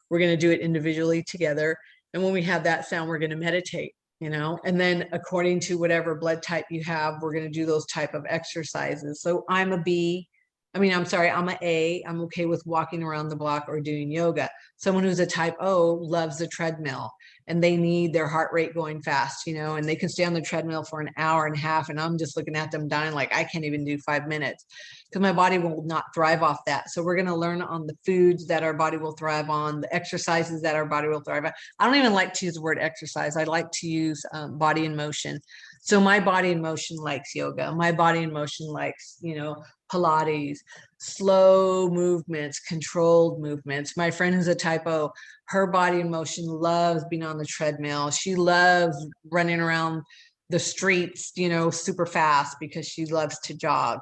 We're going to do it individually together. And when we have that sound, we're going to meditate, you know, and then according to whatever blood type you have, we're going to do those type of exercises. So I'm a B. I'm an A. I'm okay with walking around the block or doing yoga. Someone who's a type O loves the treadmill and they need their heart rate going fast, you know, and they can stay on the treadmill for an hour and a half. And I'm just looking at them dying, like, I can't even do 5 minutes because my body will not thrive off that. So we're going to learn on the foods that our body will thrive on, the exercises that our body will thrive on. I don't even like to use the word exercise. I like to use body in motion. So my body in motion likes yoga. My body in motion likes, you know, Pilates, slow movements, controlled movements. My friend who's a type O, her body in motion loves being on the treadmill. She loves running around the streets, you know, super fast because she loves to jog.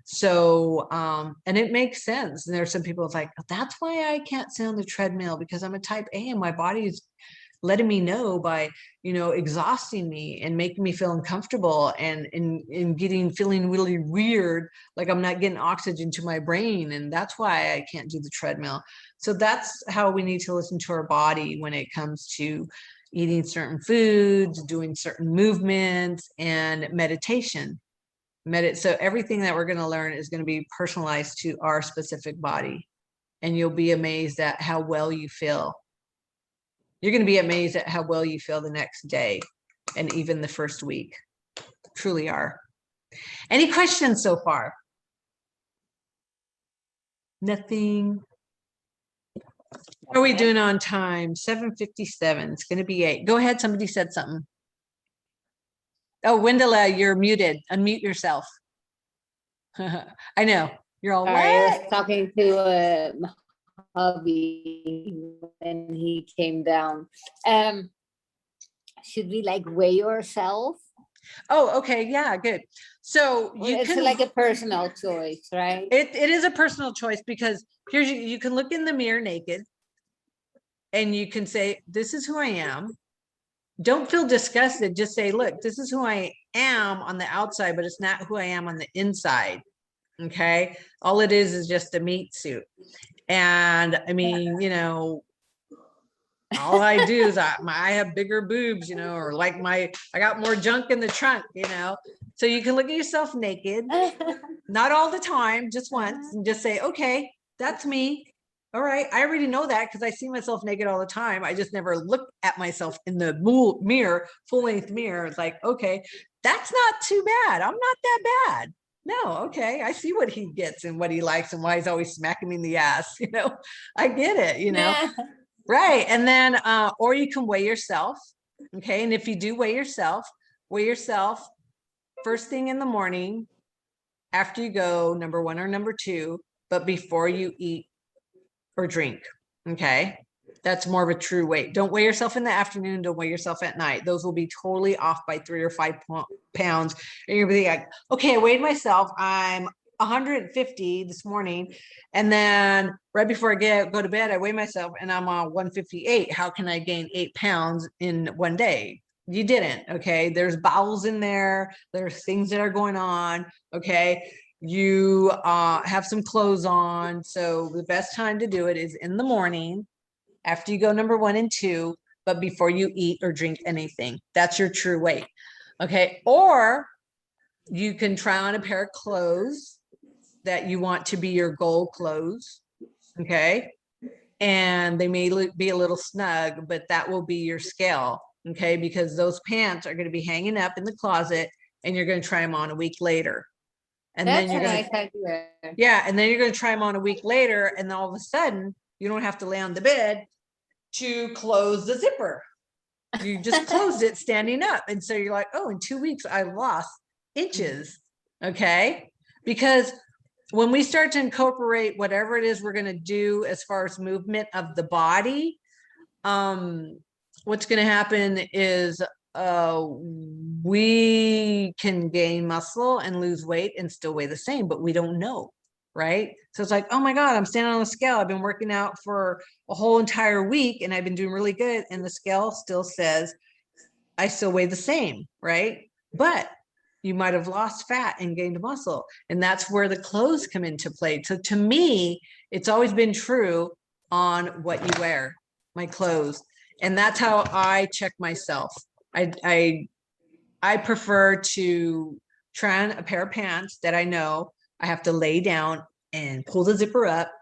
So, and it makes sense. And there are some people it's like, that's why I can't sit on the treadmill because I'm a type A and my body is letting me know by, you know, exhausting me and making me feel uncomfortable and feeling really weird, like I'm not getting oxygen to my brain. And that's why I can't do the treadmill. So that's how we need to listen to our body when it comes to eating certain foods, doing certain movements, and meditation. So everything that we're going to learn is going to be personalized to our specific body. And you'll be amazed at how well you feel. You're going to be amazed at how well you feel the next day and even the first week. Truly are. Any questions so far? Nothing. What are we doing on time? 7:57. It's going to be 8. Go ahead. Somebody said something. Oh, Wendela, you're muted. Unmute yourself. I know. You're all Sorry, I what? was talking to my hubby when he came down. Should we like weigh yourself? Oh, okay. Yeah, good. So you It's can like a personal choice, right? it is a personal choice because here's you can look in the mirror naked and you can say, this is who I am. Don't feel disgusted. Just say, look, this is who I am on the outside, but it's not who I am on the inside. Okay. All it is just a meat suit. And I mean, you know, all I do is I have bigger boobs, you know, or like I got more junk in the trunk, you know. So you can look at yourself naked, not all the time, just once, and just say, okay, that's me. All right. I already know that because I see myself naked all the time. I just never look at myself in the mirror, full length mirror. It's like, okay, that's not too bad. I'm not that bad. No, okay, I see what he gets and what he likes and why he's always smacking me in the ass, I get it, right. And then, or you can weigh yourself. Okay. And if you do weigh yourself first thing in the morning after you go, number one or number two, but before you eat or drink. Okay. That's more of a true weight. Don't weigh yourself in the afternoon. Don't weigh yourself at night. Those will be totally off by 3 or 5 pounds. And you'll be like, okay, I weighed myself. I'm 150 this morning. And then right before I go to bed, I weigh myself and I'm on 158. How can I gain 8 pounds in one day? You didn't. Okay. There's bowels in there. There's things that are going on. Okay. You have some clothes on. So the best time to do it is in the morning after you go number 1 and 2, but before you eat or drink anything. That's your true weight. Okay. Or you can try on a pair of clothes that you want to be your goal clothes. Okay. And they may be a little snug, but that will be your scale. Okay. Because those pants are going to be hanging up in the closet and you're going to try them on a week later. And That's then you're a going nice to, idea. yeah. And then you're going to try them on a week later. And then all of a sudden you don't have to lay on the bed to close the zipper. You just closed it standing up. And so you're like, oh, in 2 weeks, I lost inches. Okay. Because when we start to incorporate whatever it is we're going to do as far as movement of the body, what's going to happen is we can gain muscle and lose weight and still weigh the same, but we don't know. Right. So it's like, oh my God, I'm standing on the scale. I've been working out for a whole entire week and I've been doing really good. And the scale still says I still weigh the same. Right. But you might have lost fat and gained muscle. And that's where the clothes come into play. So to me, it's always been true on what you wear, my clothes. And that's how I check myself. I prefer to try on a pair of pants that I know I have to lay down and pull the zipper up.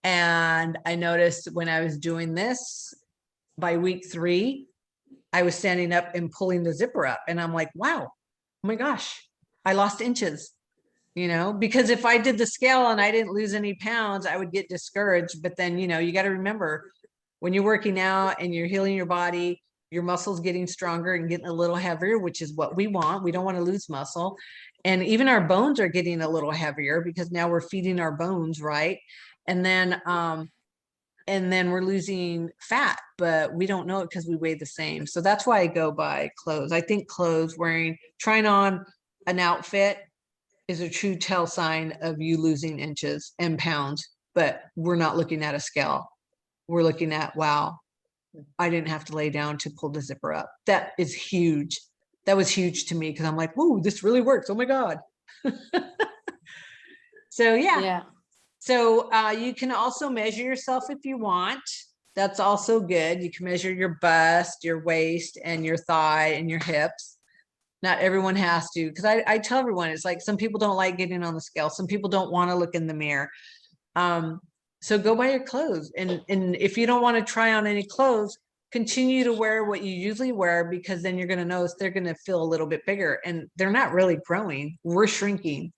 And I noticed when I was doing this by week 3, I was standing up and pulling the zipper up. And I'm like, wow, oh my gosh, I lost inches, because if I did the scale and I didn't lose any pounds, I would get discouraged. But then, you got to remember when you're working out and you're healing your body, your muscles getting stronger and getting a little heavier, which is what we want. We don't want to lose muscle. And even our bones are getting a little heavier because now we're feeding our bones, right? And then we're losing fat, but we don't know it because we weigh the same. So that's why I go by clothes. I think clothes, trying on an outfit is a true tell sign of you losing inches and pounds, but we're not looking at a scale. We're looking at, wow, I didn't have to lay down to pull the zipper up. That is huge. That was huge to me because I'm like, whoa, this really works. Oh my God. So yeah. So you can also measure yourself if you want. That's also good. You can measure your bust, your waist, and your thigh and your hips. Not everyone has to, because I tell everyone, it's like some people don't like getting on the scale. Some people don't want to look in the mirror. So go buy your clothes. And if you don't want to try on any clothes, continue to wear what you usually wear, because then you're going to notice they're going to feel a little bit bigger and they're not really growing. We're shrinking.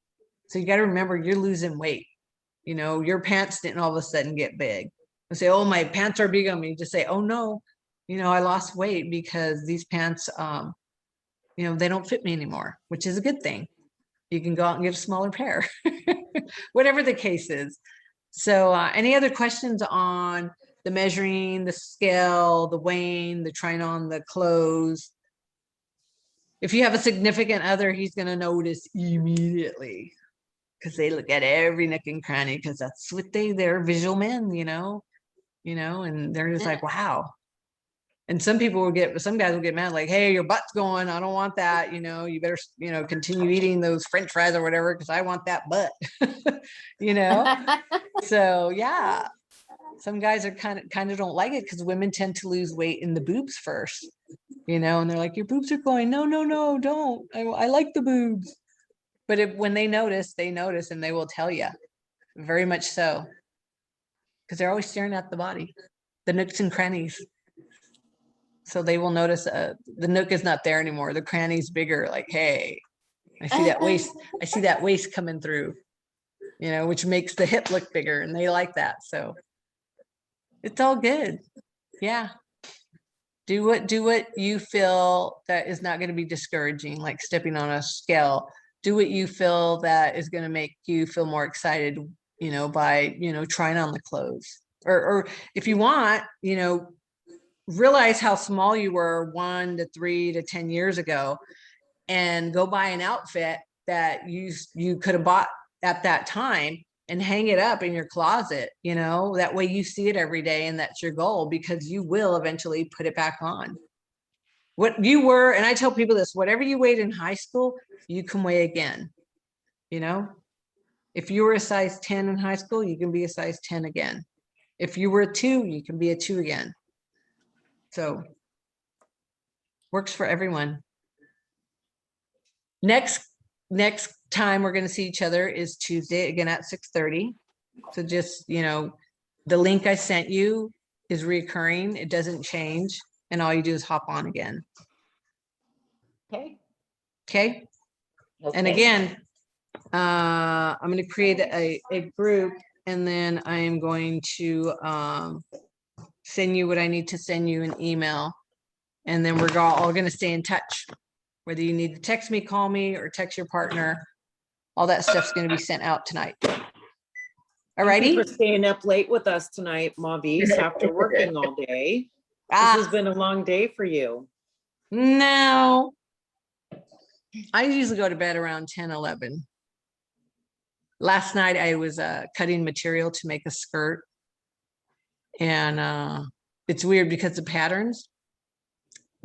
So you got to remember you're losing weight. Your pants didn't all of a sudden get big and say, oh, my pants are big on me. Just say, oh no, I lost weight because these pants, they don't fit me anymore, which is a good thing. You can go out and get a smaller pair, whatever the case is. So any other questions on the measuring, the scale, the weighing, the trying on the clothes? If you have a significant other, he's going to notice immediately because they look at every nook and cranny because that's what they're visual men, and they're just like, wow. And some guys will get mad, like, hey, your butt's going. I don't want that. You better, continue eating those French fries or whatever, because I want that butt, So yeah, some guys are kind of don't like it because women tend to lose weight in the boobs first, and they're like, your boobs are going. No, don't. I like the boobs. But when they notice and they will tell you, very much so, because they're always staring at the body, the nooks and crannies. So they will notice the nook is not there anymore. The cranny's bigger. Like, hey, I see that waist coming through, you know, which makes the hip look bigger and they like that. So it's all good. Yeah. Do what you feel that is not going to be discouraging, like stepping on a scale. Do what you feel that is going to make you feel more excited, you know, by, you know, trying on the clothes. Or if you want, you know, realize how small you were 1 to 3 to 10 years ago and go buy an outfit that you could have bought at that time and hang it up in your closet, you know, that way you see it every day and that's your goal, because you will eventually put it back on. What you were, and I tell people this, whatever you weighed in high school, you can weigh again, you know? If you were a size 10 in high school, you can be a size 10 again. If you were a 2, you can be a 2 again. So works for everyone. Next time we're going to see each other is Tuesday again at 6:30. So just, you know, the link I sent you is recurring. It doesn't change. And all you do is hop on again. Okay. Okay. And Okay. again, I'm going to create a group, and then I'm going to send you what I need to send you an email. And then we're all going to stay in touch. Whether you need to text me, call me, or text your partner, all that stuff's going to be sent out tonight. All Thank righty. you for staying up late with us tonight, Mavis, after working all day. This has been a long day for you. No. I usually go to bed around 10, 11. Last night I was cutting material to make a skirt. And it's weird because the patterns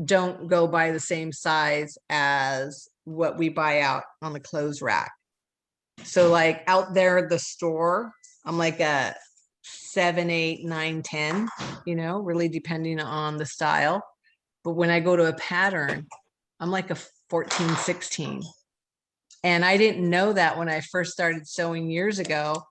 don't go by the same size as what we buy out on the clothes rack. So like out there at the store, I'm like a 7, 8, 9, 10, you know, really depending on the style. But when I go to a pattern, I'm like a 14, 16. And I didn't know that when I first started sewing years ago.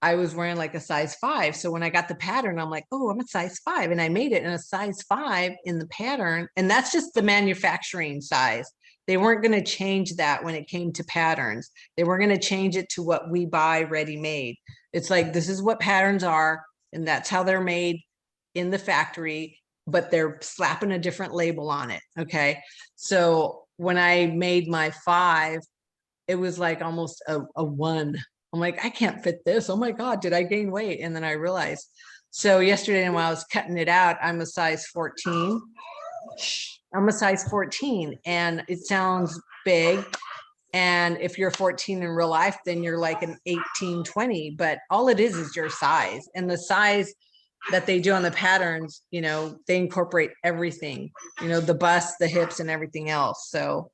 I was wearing like a size 5. So when I got the pattern, I'm like, oh, I'm a size 5. And I made it in a size 5 in the pattern. And that's just the manufacturing size. They weren't going to change that when it came to patterns. They were going to change it to what we buy ready made. It's like, this is what patterns are, and that's how they're made in the factory, but they're slapping a different label on it. Okay. So when I made my 5, it was like almost a 1. I'm like, I can't fit this. Oh my God, did I gain weight? And then I realized. So yesterday when I was cutting it out, I'm a size 14. I'm a size 14, and it sounds big. And if you're 14 in real life, then you're like an 18, 20, but all it is your size. And the size that they do on the patterns, you know, they incorporate everything, you know, the bust, the hips, and everything else. So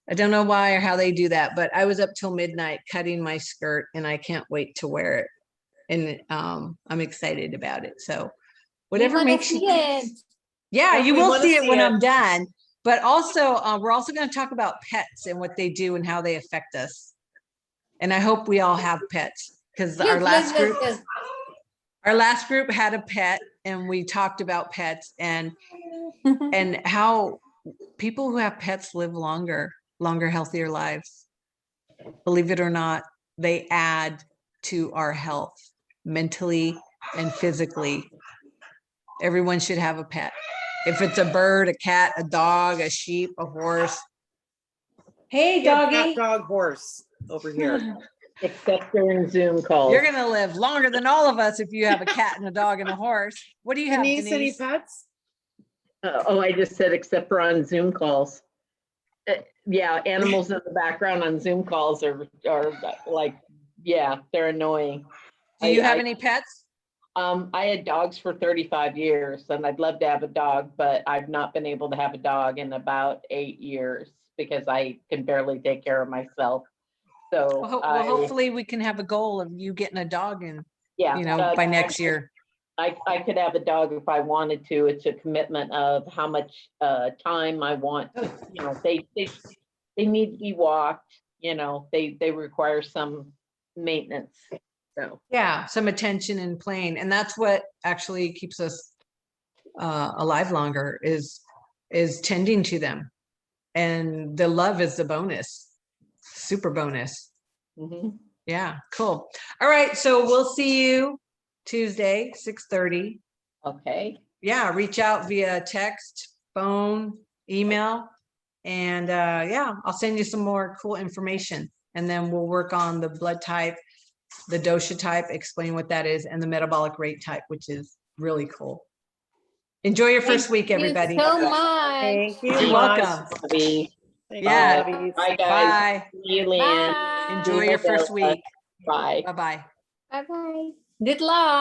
I don't know why or how they do that, but I was up till midnight cutting my skirt, and I can't wait to wear it. And I'm excited about it. So whatever makes you. Yeah, Yeah, you we will wanna see it see when it. I'm done. But also, we're also going to talk about pets and what they do and how they affect us. And I hope we all have pets, because our last group had a pet, and we talked about pets and how people who have pets live longer, healthier lives. Believe it or not, they add to our health mentally and physically. Everyone should have a pet. If it's a bird, a cat, a dog, a sheep, a horse. Hey, Yeah, doggy. cat, dog, horse over here. Except during Zoom calls. You're gonna live longer than all of us if you have a cat and a dog and a horse. What do you have, Denise, any Denise? pets? Oh, I just said except for on Zoom calls. Yeah, animals in the background on Zoom calls are like, yeah, they're annoying. Do you I- have I- any pets? I had dogs for 35 years, and I'd love to have a dog, but I've not been able to have a dog in about 8 years because I can barely take care of myself. So Well, hopefully we can have a goal of you getting a dog in, yeah, you know, by next year. I could have a dog if I wanted to. It's a commitment of how much time I want. You know, they need to be walked. You know, they require some maintenance. So Yeah, some attention and playing. And that's what actually keeps us alive longer is tending to them. And the love is the bonus. super bonus. Mhm. Yeah, cool. All right, so we'll see you Tuesday, 6:30. Okay, Yeah, reach out via text, phone, email. And yeah, I'll send you some more cool information. And then we'll work on the blood type, the dosha type, explain what that is, and the metabolic rate type, which is really cool. Enjoy your first week, everybody. Thank you so much. Thank you. You're welcome. Bobby. Thank Yeah. you, Bobbies. Bye, guys. Bye. See you, Leanne. Bye. Enjoy your first week. Bye. Bye-bye. Bye-bye. Good luck.